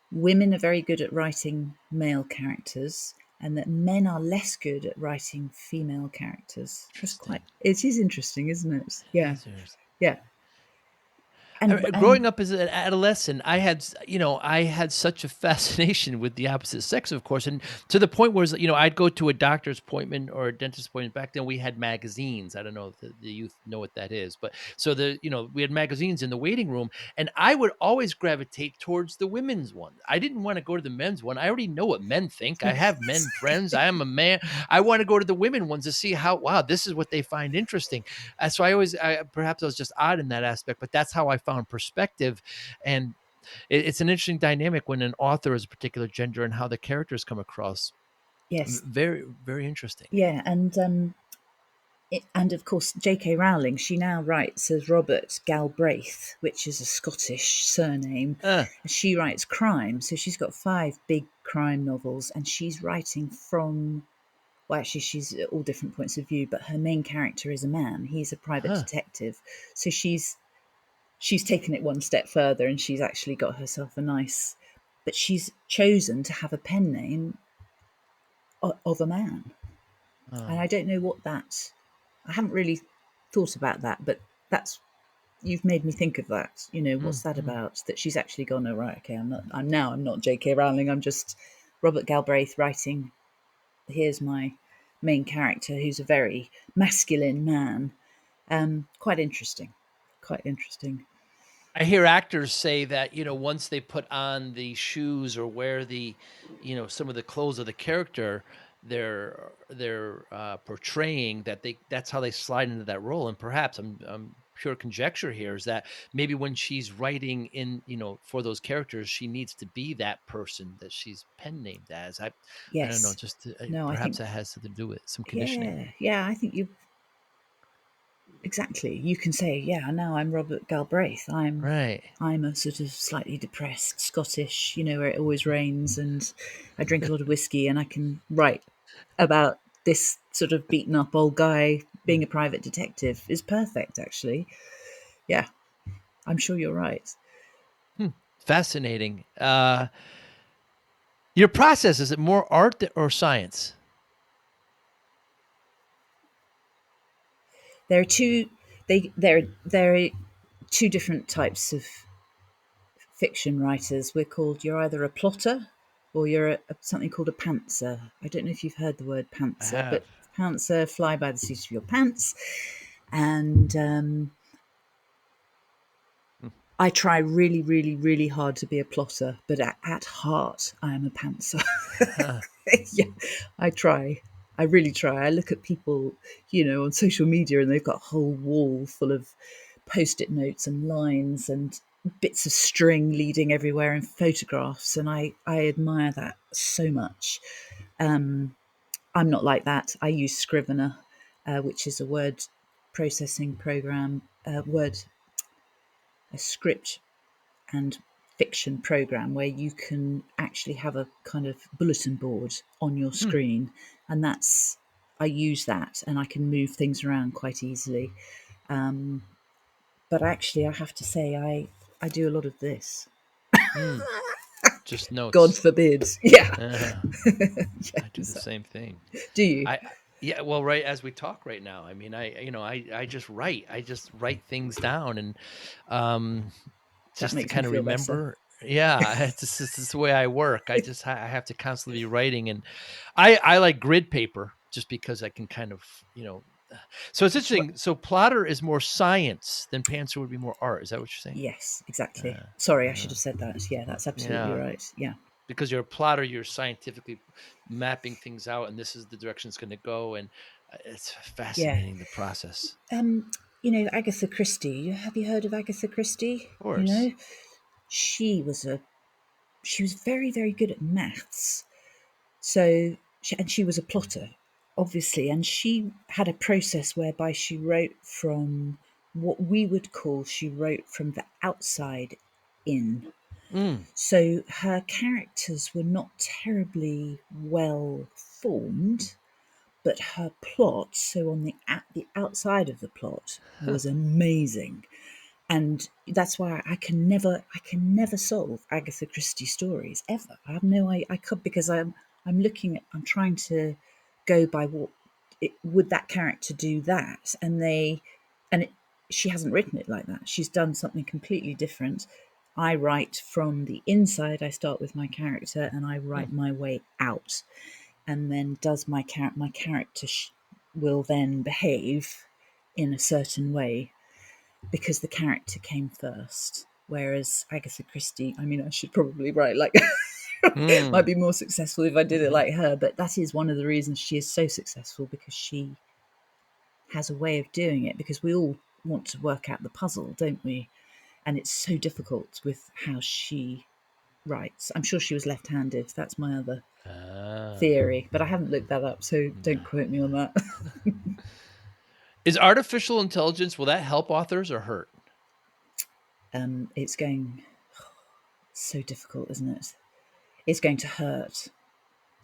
women are very good at writing male characters, and that men are less good at writing female characters. interesting. It is interesting, isn't it? That Yeah, is interesting. yeah. And Growing up as an adolescent, I had such a fascination with the opposite sex, of course, and to the point where, I'd go to a doctor's appointment or a dentist appointment. Back then, we had magazines. I don't know if the youth know what that is, but so we had magazines in the waiting room, and I would always gravitate towards the women's one. I didn't want to go to the men's one. I already know what men think. I have men friends. I am a man. I want to go to the women ones to see how, wow, this is what they find interesting. So perhaps I was just odd in that aspect, but that's how I found perspective. And it's an interesting dynamic when an author is a particular gender and how the characters come across. yes, Very, very interesting. yeah, and of course, J.K. Rowling, she now writes as Robert Galbraith, which is a Scottish surname. Uh, She writes crime, so she's got 5 big crime novels, and she's writing from, well, actually, she's at all different points of view, but her main character is a man. He's a private huh. detective. So she's taken it one step further, and she's actually got herself but she's chosen to have a pen name of a man. And I Oh. don't know I haven't really thought about that, but that's, you've made me think of that. What's that Mm-hmm. about? That she's actually gone, oh, right, okay, I'm not J.K. Rowling. I'm just Robert Galbraith writing. Here's my main character, who's a very masculine man. Quite interesting. Quite interesting. I hear actors say that, once they put on the shoes or wear some of the clothes of the character they're portraying, that's how they slide into that role. And perhaps I'm pure conjecture here, is that maybe when she's writing for those characters, she needs to be that person that she's pen named as. I don't know, Yes. just No, I perhaps think, that has something to do with some conditioning. yeah, I think you exactly. You can say, yeah, now I'm Robert Galbraith. Right. I'm a sort of slightly depressed Scottish, where it always rains, and I drink a lot of whiskey, and I can write about this sort of beaten up old guy being a private detective is perfect, actually. Yeah, I'm sure you're right. Hmm. Fascinating. Your process, is it more art or science? There are two. There are two different types of fiction writers. We're called, you're either a plotter or you're something called a pantser. I don't know if you've heard the word I pantser, have. but pantser, fly by the seat of your pants. And Hmm. I try really, really, really hard to be a plotter, but at heart, I am a pantser. Huh. Yeah, I try. I really try. I look at people, on social media, and they've got a whole wall full of post-it notes and lines and bits of string leading everywhere and photographs, and I admire that so much. I'm not like that. I use Scrivener, which is a word processing program, a script and fiction program where you can actually have a kind of bulletin board on your Hmm. screen, and that's I use that, and I can move things around quite easily. But actually, I have to say, I do a lot of this. Hmm. Just God notes. forbid. Yeah. Uh, I do the Yes. same thing. Do you? Yeah, well, right as we talk right now, I mean, I just write. I just write things down and um That just to makes me kind of feel better. remember. Yeah, it's the way I work. I have to constantly be writing, and I like grid paper just because I can kind of, you know. So it's Well, interesting. So plotter is more science than pantser would be more art. Is that what you're saying? yes, exactly. Uh, Sorry, I should uh, have said that. Yeah, that's absolutely yeah, right. Yeah. because you're a plotter, you're scientifically mapping things out, and this is the direction it's going to go, and it's Yeah. fascinating the process. Um, Agatha Christie. Have you heard of Agatha Christie? Of course. She was very, very good at maths. So, and she was a plotter, obviously, and she had a process whereby she wrote from what we would call she wrote from the outside in. Mm. So her characters were not terribly well formed, but her plot, so on the outside of the plot, Huh. was amazing. And that's why I can never solve Agatha Christie stories ever. I have no I could because I'm trying to go by would that character do that, and it, she hasn't written it like that. She's done something completely different. I write from the inside. I start with my character and I Hmm. write my way out, and then does my character will then behave in a certain way because the character came first. Whereas Agatha Christie, I mean, I should probably write like might Mm. be more successful if I did it like her, but that is one of the reasons she is so successful, because she has a way of doing it, because we all want to work out the puzzle, don't we? And it's so difficult with how she writes. I'm sure she was left-handed. That's my other Ah. theory, but I haven't looked that up, so don't Yeah. quote me on that. Is artificial intelligence, will that help authors or hurt? It's going so difficult, isn't it? It's going to hurt.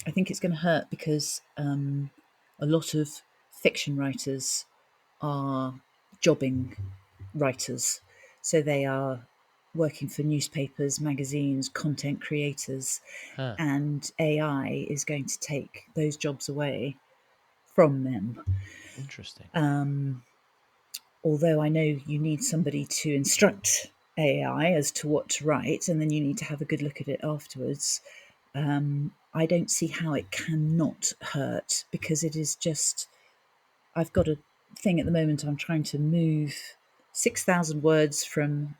I think it's going to hurt because a lot of fiction writers are jobbing writers. So they are working for newspapers, magazines, content creators, Huh. and AI is going to take those jobs away from them. Interesting. Although I know you need somebody to instruct AI as to what to write, and then you need to have a good look at it afterwards. I don't see how it cannot hurt, because it is just. I've got a thing at the moment. I'm trying to move 6,000 words from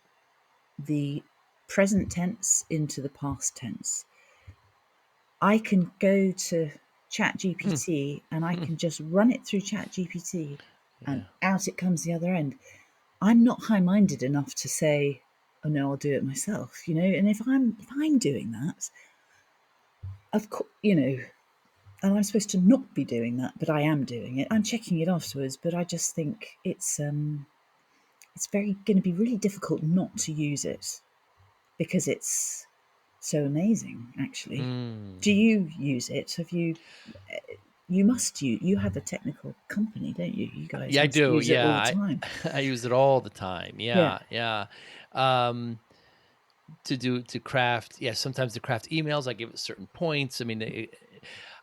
the present tense into the past tense. I can go to Hmm. ChatGPT and I Hmm. can just run it through ChatGPT, and Yeah. out it comes the other end. I'm not high-minded enough to say, "Oh no, I'll do it myself," And if I'm doing that, of course, and I'm supposed to not be doing that, but I am doing it. I'm checking it afterwards, but I just think it's very going to be really difficult not to use it, because it's so amazing. Actually, Mm. do you use it? Have you? You must. You have a technical company, don't you? You guys Yeah, I must do. use it Yeah. all the time. I use it all the time. Yeah. Yeah. Yeah. Um, to craft, yeah, sometimes to craft emails, I give it certain points. I mean,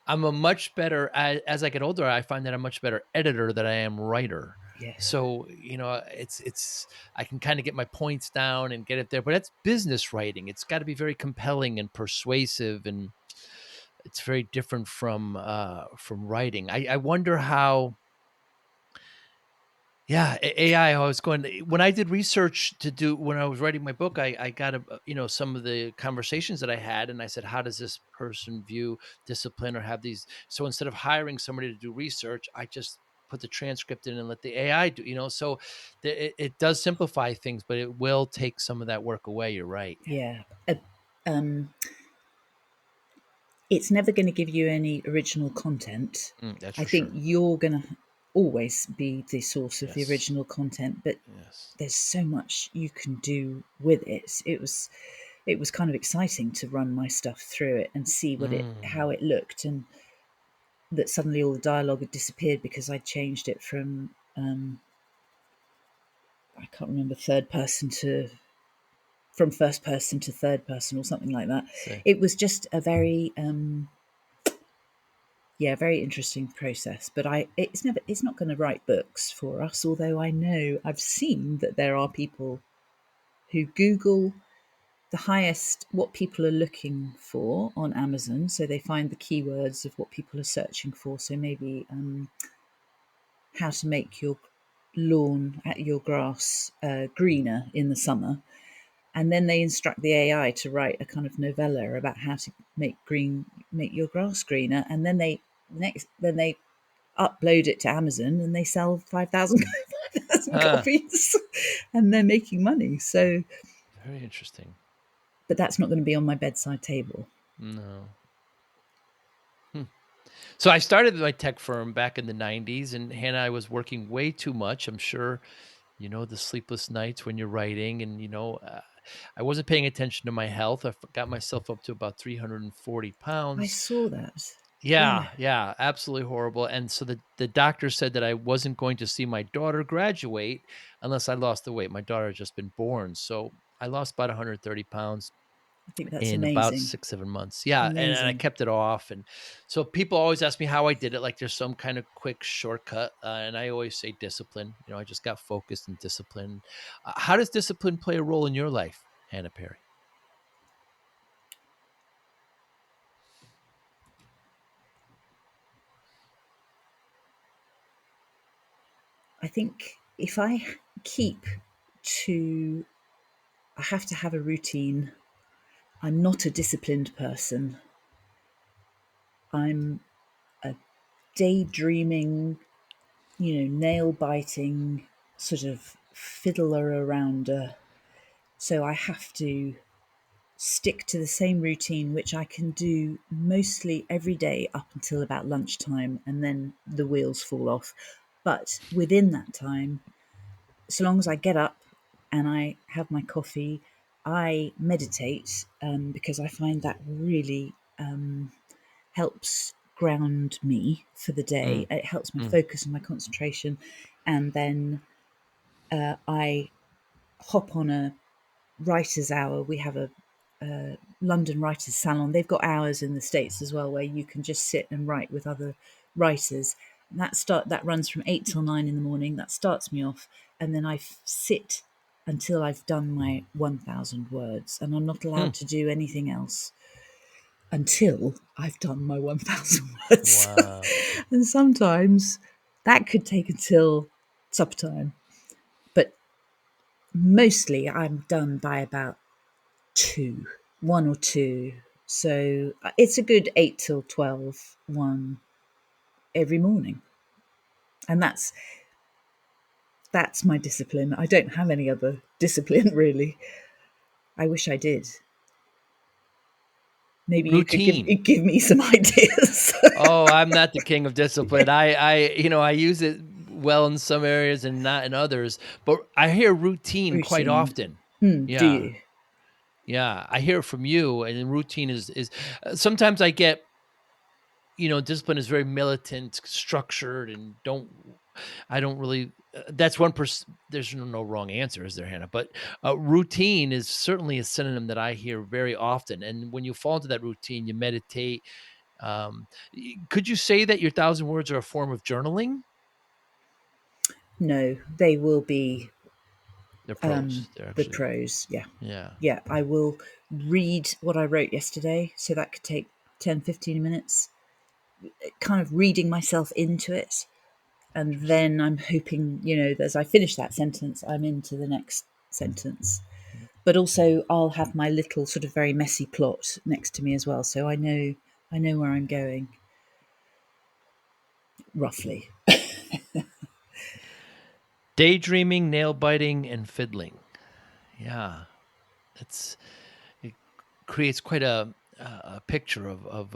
I'm a much better as I get older, I find that I'm much better editor than I am writer. Yeah. So, it's I can kind of get my points down and get it there, but it's business writing. It's got to be very compelling and persuasive, and it's very different from writing. I wonder how. Yeah, AI. I was going to, when I did research to do when I was writing my book, I got some of the conversations that I had, and I said, how does this person view discipline or have these? So instead of hiring somebody to do research, I just put the transcript in and let the AI do. So it does simplify things, but it will take some of that work away. You're right. Yeah. Um, it's never going to give you any original content. That's I for think sure. you're going to. always be the source of the Yes. original content, but Yes. there's so much you can do with it. It was kind of exciting to run my stuff through it and see Mm. how it looked, and that suddenly all the dialogue had disappeared because I changed it from I can't remember from first person to third person or something like that. Say. It was just a very very interesting process. But it's not going to write books for us. Although I know I've seen that there are people who Google the highest what people are looking for on Amazon, so they find the keywords of what people are searching for. So maybe how to make your lawn, your grass greener in the summer, and then they instruct the AI to write a kind of novella about how to make your grass greener, and then they upload it to Amazon and they sell 5,000 Huh. copies, and they're making money. So, Very interesting. but that's not going to be on my bedside table. No. Hmm. So I started my tech firm back in the 90s, and Hannah, I was working way too much. I'm sure, the sleepless nights when you're writing, and, I wasn't paying attention to my health. Got myself up to about 340 I pounds. saw that. Yeah, Yeah, yeah, absolutely horrible. And so the doctor said that I wasn't going to see my daughter graduate unless I lost the weight. My daughter had just been born. So I lost about 130 pounds I think that's in about amazing. 6, 7 months. Yeah. And I Amazing. kept it off. And so people always ask me how I did it. Like there's some kind of quick shortcut. And I always say discipline. I just got focused and disciplined. How does discipline play a role in your life, Hannah Perry? I think if I keep to, I have to have a routine. I'm not a disciplined person. I'm a daydreaming, nail biting sort of fiddler arounder. So I have to stick to the same routine, which I can do mostly every day up until about lunchtime, and then the wheels fall off. But within that time, so long as I get up and I have my coffee, I meditate because I find that really helps ground me for the day. Mm, It helps my mm, focus and my concentration. And then I hop on a writer's hour. We have a London Writers Salon. They've got hours in the States as well where you can just sit and write with other writers. And that runs from 8 till 9 in the morning. That starts me off, and then I sit until I've done my 1,000 words, and I'm not hmm. allowed to do anything else until I've done my 1,000 words. Wow. And sometimes that could take until supper time, but mostly I'm done by about two, 1 or 2. So it's a good 8 till 12 one every morning. And that's my discipline. I don't have any other discipline really. I wish I did. Maybe you could Routine. give me some ideas. Oh, I'm not the king of discipline. I use it well in some areas and not in others, but I hear routine quite Routine. often. Do Yeah. you? Yeah, I hear it from you, and routine is sometimes I get, discipline is very militant, structured, and I don't really that's there's no wrong answer, is there, Hannah? But routine is certainly a synonym that I hear very often. And when you fall into that routine, you meditate. Could you say that your 1,000 words are a form of journaling? No, they will be They're prose. They're the actually, prose. Yeah. yeah. Yeah. I will read what I wrote yesterday. So that could take 10, 15 minutes, kind of reading myself into it. And Interesting. then I'm hoping, as I finish that sentence, I'm into the next sentence. But also, I'll have my little sort of very messy plot next to me as well, so I know where I'm going roughly. Daydreaming, nail biting, and fiddling. Yeah, it's it creates quite a picture of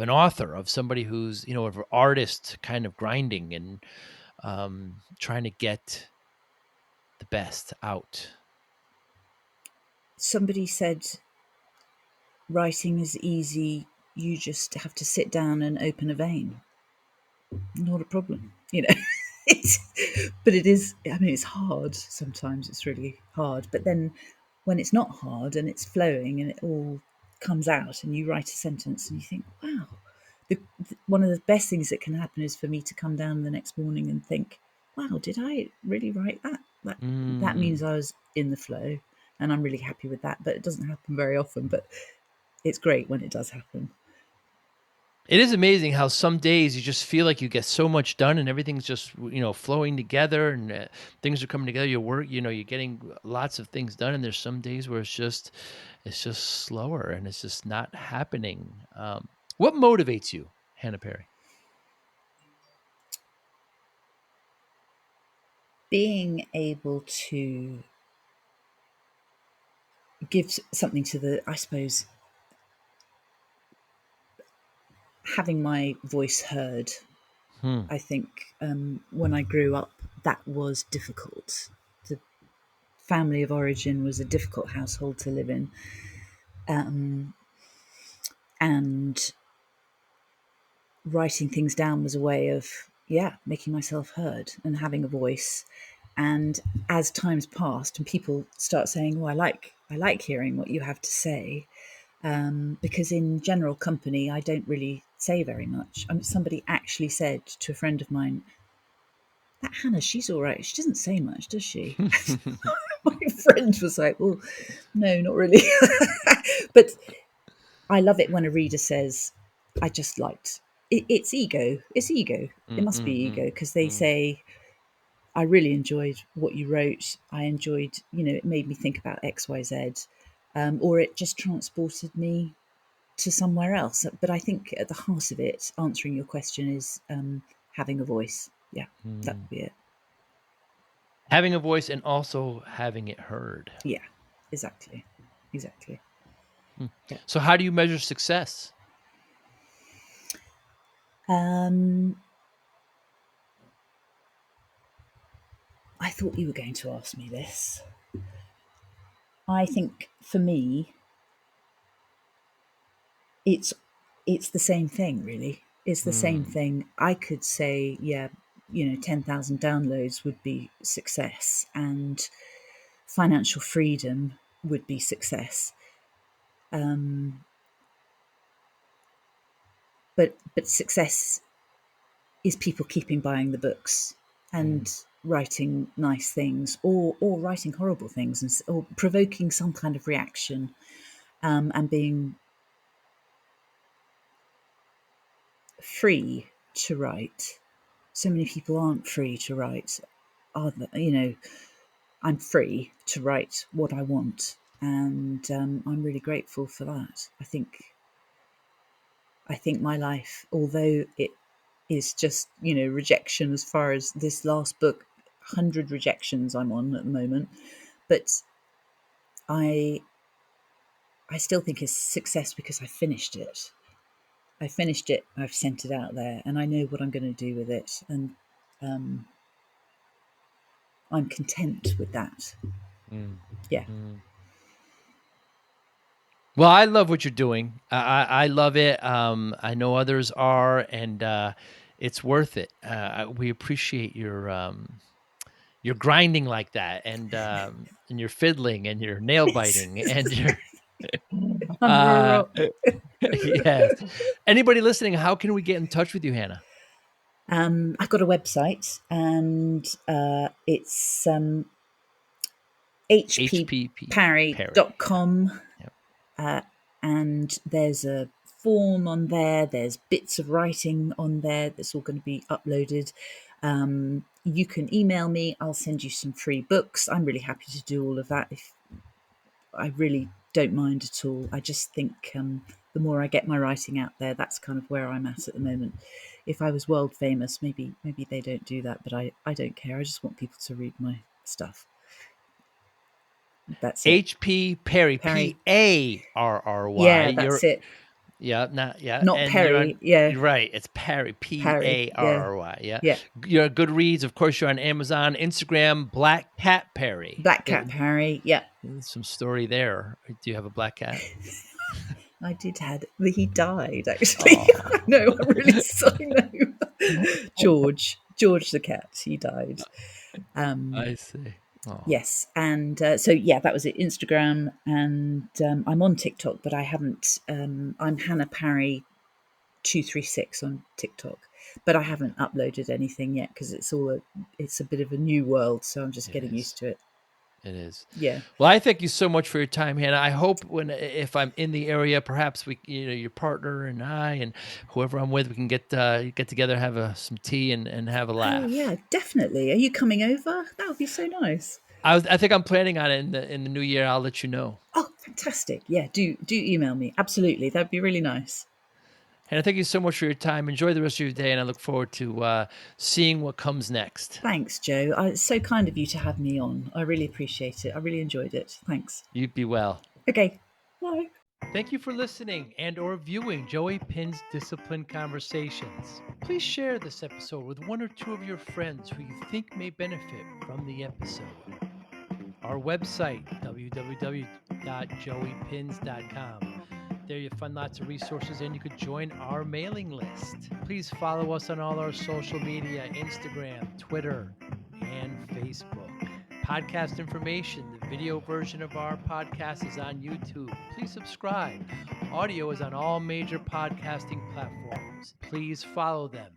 an author, of somebody who's, of an artist kind of grinding and trying to get the best out. Somebody said writing is easy. You just have to sit down and open a vein. Not a problem, it's, but it is, I mean, it's hard sometimes. It's really hard, but then when it's not hard and it's flowing and it all comes out and you write a sentence and you think, wow, one of the best things that can happen is for me to come down the next morning and think, wow, did I really write that? That means Mm. I was in the flow, and I'm really happy with that. But it doesn't happen very often, but it's great when it does happen. It is amazing how some days you just feel like you get so much done and everything's just, flowing together, and things are coming together. Your work, you're getting lots of things done. And there's some days where it's just slower and it's just not happening. What motivates you, Hannah Perry? Being able to give something to the, I suppose, having my voice heard. Hmm. I think when I grew up, that was difficult. The family of origin was a difficult household to live in. And writing things down was a way of, yeah, making myself heard and having a voice. And as time's passed and people start saying, oh, I like hearing what you have to say, because in general company I don't really say very much. Somebody actually said to a friend of mine, that Hannah, she's all right, she doesn't say much, does she? My friend was like, well, no, not really. But I love it when a reader says, I just liked it. It's ego. It's ego. It Mm, must be mm, ego, mm, because they mm, say, I really enjoyed what you wrote. I enjoyed, it made me think about XYZ, or it just transported me to somewhere else. But I think at the heart of it, answering your question, is having a voice. Yeah, that mm. would be it. Having a voice and also having it heard. Yeah, exactly. Exactly. Hmm. Yeah. So, how do you measure success? Um, I thought you were going to ask me this. I think for me, it's it's the same thing, really. It's the same Mm, thing. I could say, yeah, 10,000 downloads would be success, and financial freedom would be success. But success is people keeping buying the books mm, and writing nice things, or writing horrible things, or provoking some kind of reaction, and being free to write. So many people aren't free to write. Are they? I'm free to write what I want, and I'm really grateful for that. I think my life, although it is just rejection, as far as this last book, 100 rejections I'm on at the moment, but I I still think it's success because I finished it. I finished it. I've sent it out there, and I know what I'm going to do with it, and I'm content with that. mm, Yeah. mm. Well, I love what you're doing. I love it. I know others are, and it's worth it. We appreciate your grinding like that, and your fiddling, and your nail biting, and your Under a uh, rock. yes. Anybody listening, how can we get in touch with you, Hannah? I've got a website, and it's HPP Parry. hpparry.com, Yep. and there's a form on there. There's bits of writing on there that's all going to be uploaded. You can email me. I'll send you some free books. I'm really happy to do all of that. If I really don't mind at all. I just think the more I get my writing out there, that's kind of where I'm at the moment. If I was world famous, maybe they don't do that, but I don't care. I just want people to read my stuff. That's it. HP Parry, Parry. Parry. Yeah, You're that's it. Yeah, not yeah, Not and you're Perry. on Yeah, you're right, it's Parry, Parry. Yeah, Parry, yeah. yeah. You're on Goodreads, of course, you're on Amazon, Instagram, Black Cat Parry. Black Cat Parry. Yeah, There's some story there. Do you have a black cat? I did had. He died actually. I Oh. know. I'm really sorry. No, George the cat. He died. I see. Oh, Yes, and so yeah, that was it. Instagram, and I'm on TikTok, but I haven't. I'm Hannah Parry 236 on TikTok, but I haven't uploaded anything yet because it's a bit of a new world, so I'm just it getting is. used to it. It is. Yeah. Well, I thank you so much for your time, Hannah. I hope if I'm in the area, perhaps your partner and I and whoever I'm with, we can get together, have some tea, and have a Oh laugh. yeah, definitely. Are you coming over? That would be so nice. I think I'm planning on it in the new year. I'll let you know. Oh, fantastic. Yeah, do email me. Absolutely. That'd be really nice. Hannah, thank you so much for your time. Enjoy the rest of your day, and I look forward to seeing what comes next. Thanks, Joe. It's so kind of you to have me on. I really appreciate it. I really enjoyed it. Thanks. You be well. Okay. Bye. Thank you for listening and/or viewing Joey Pinz Discipline Conversations. Please share this episode with one or two of your friends who you think may benefit from the episode. Our website, www.joeypins.com. There you'll find lots of resources and you could join our mailing list. Please follow us on all our social media, Instagram, Twitter, and Facebook. Podcast information, the video version of our podcast is on YouTube. Please subscribe. Audio is on all major podcasting platforms. Please follow them.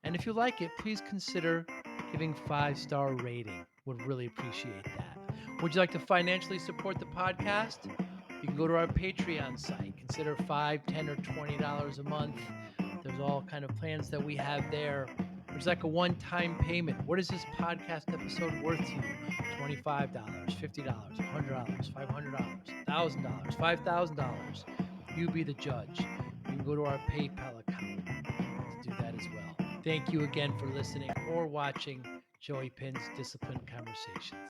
And if you like it, please consider giving 5-star rating. Would really appreciate that. Would you like to financially support the podcast? You can go to our Patreon site. Consider $5, $10, or $20 a month. There's all kind of plans that we have there. There's like a one-time payment. What is this podcast episode worth to you? $25, $50, $100, $500, $1,000, $5,000. You be the judge. You can go to our PayPal account to do that as well. Thank you again for listening or watching Joey Pinz Discipline Conversations.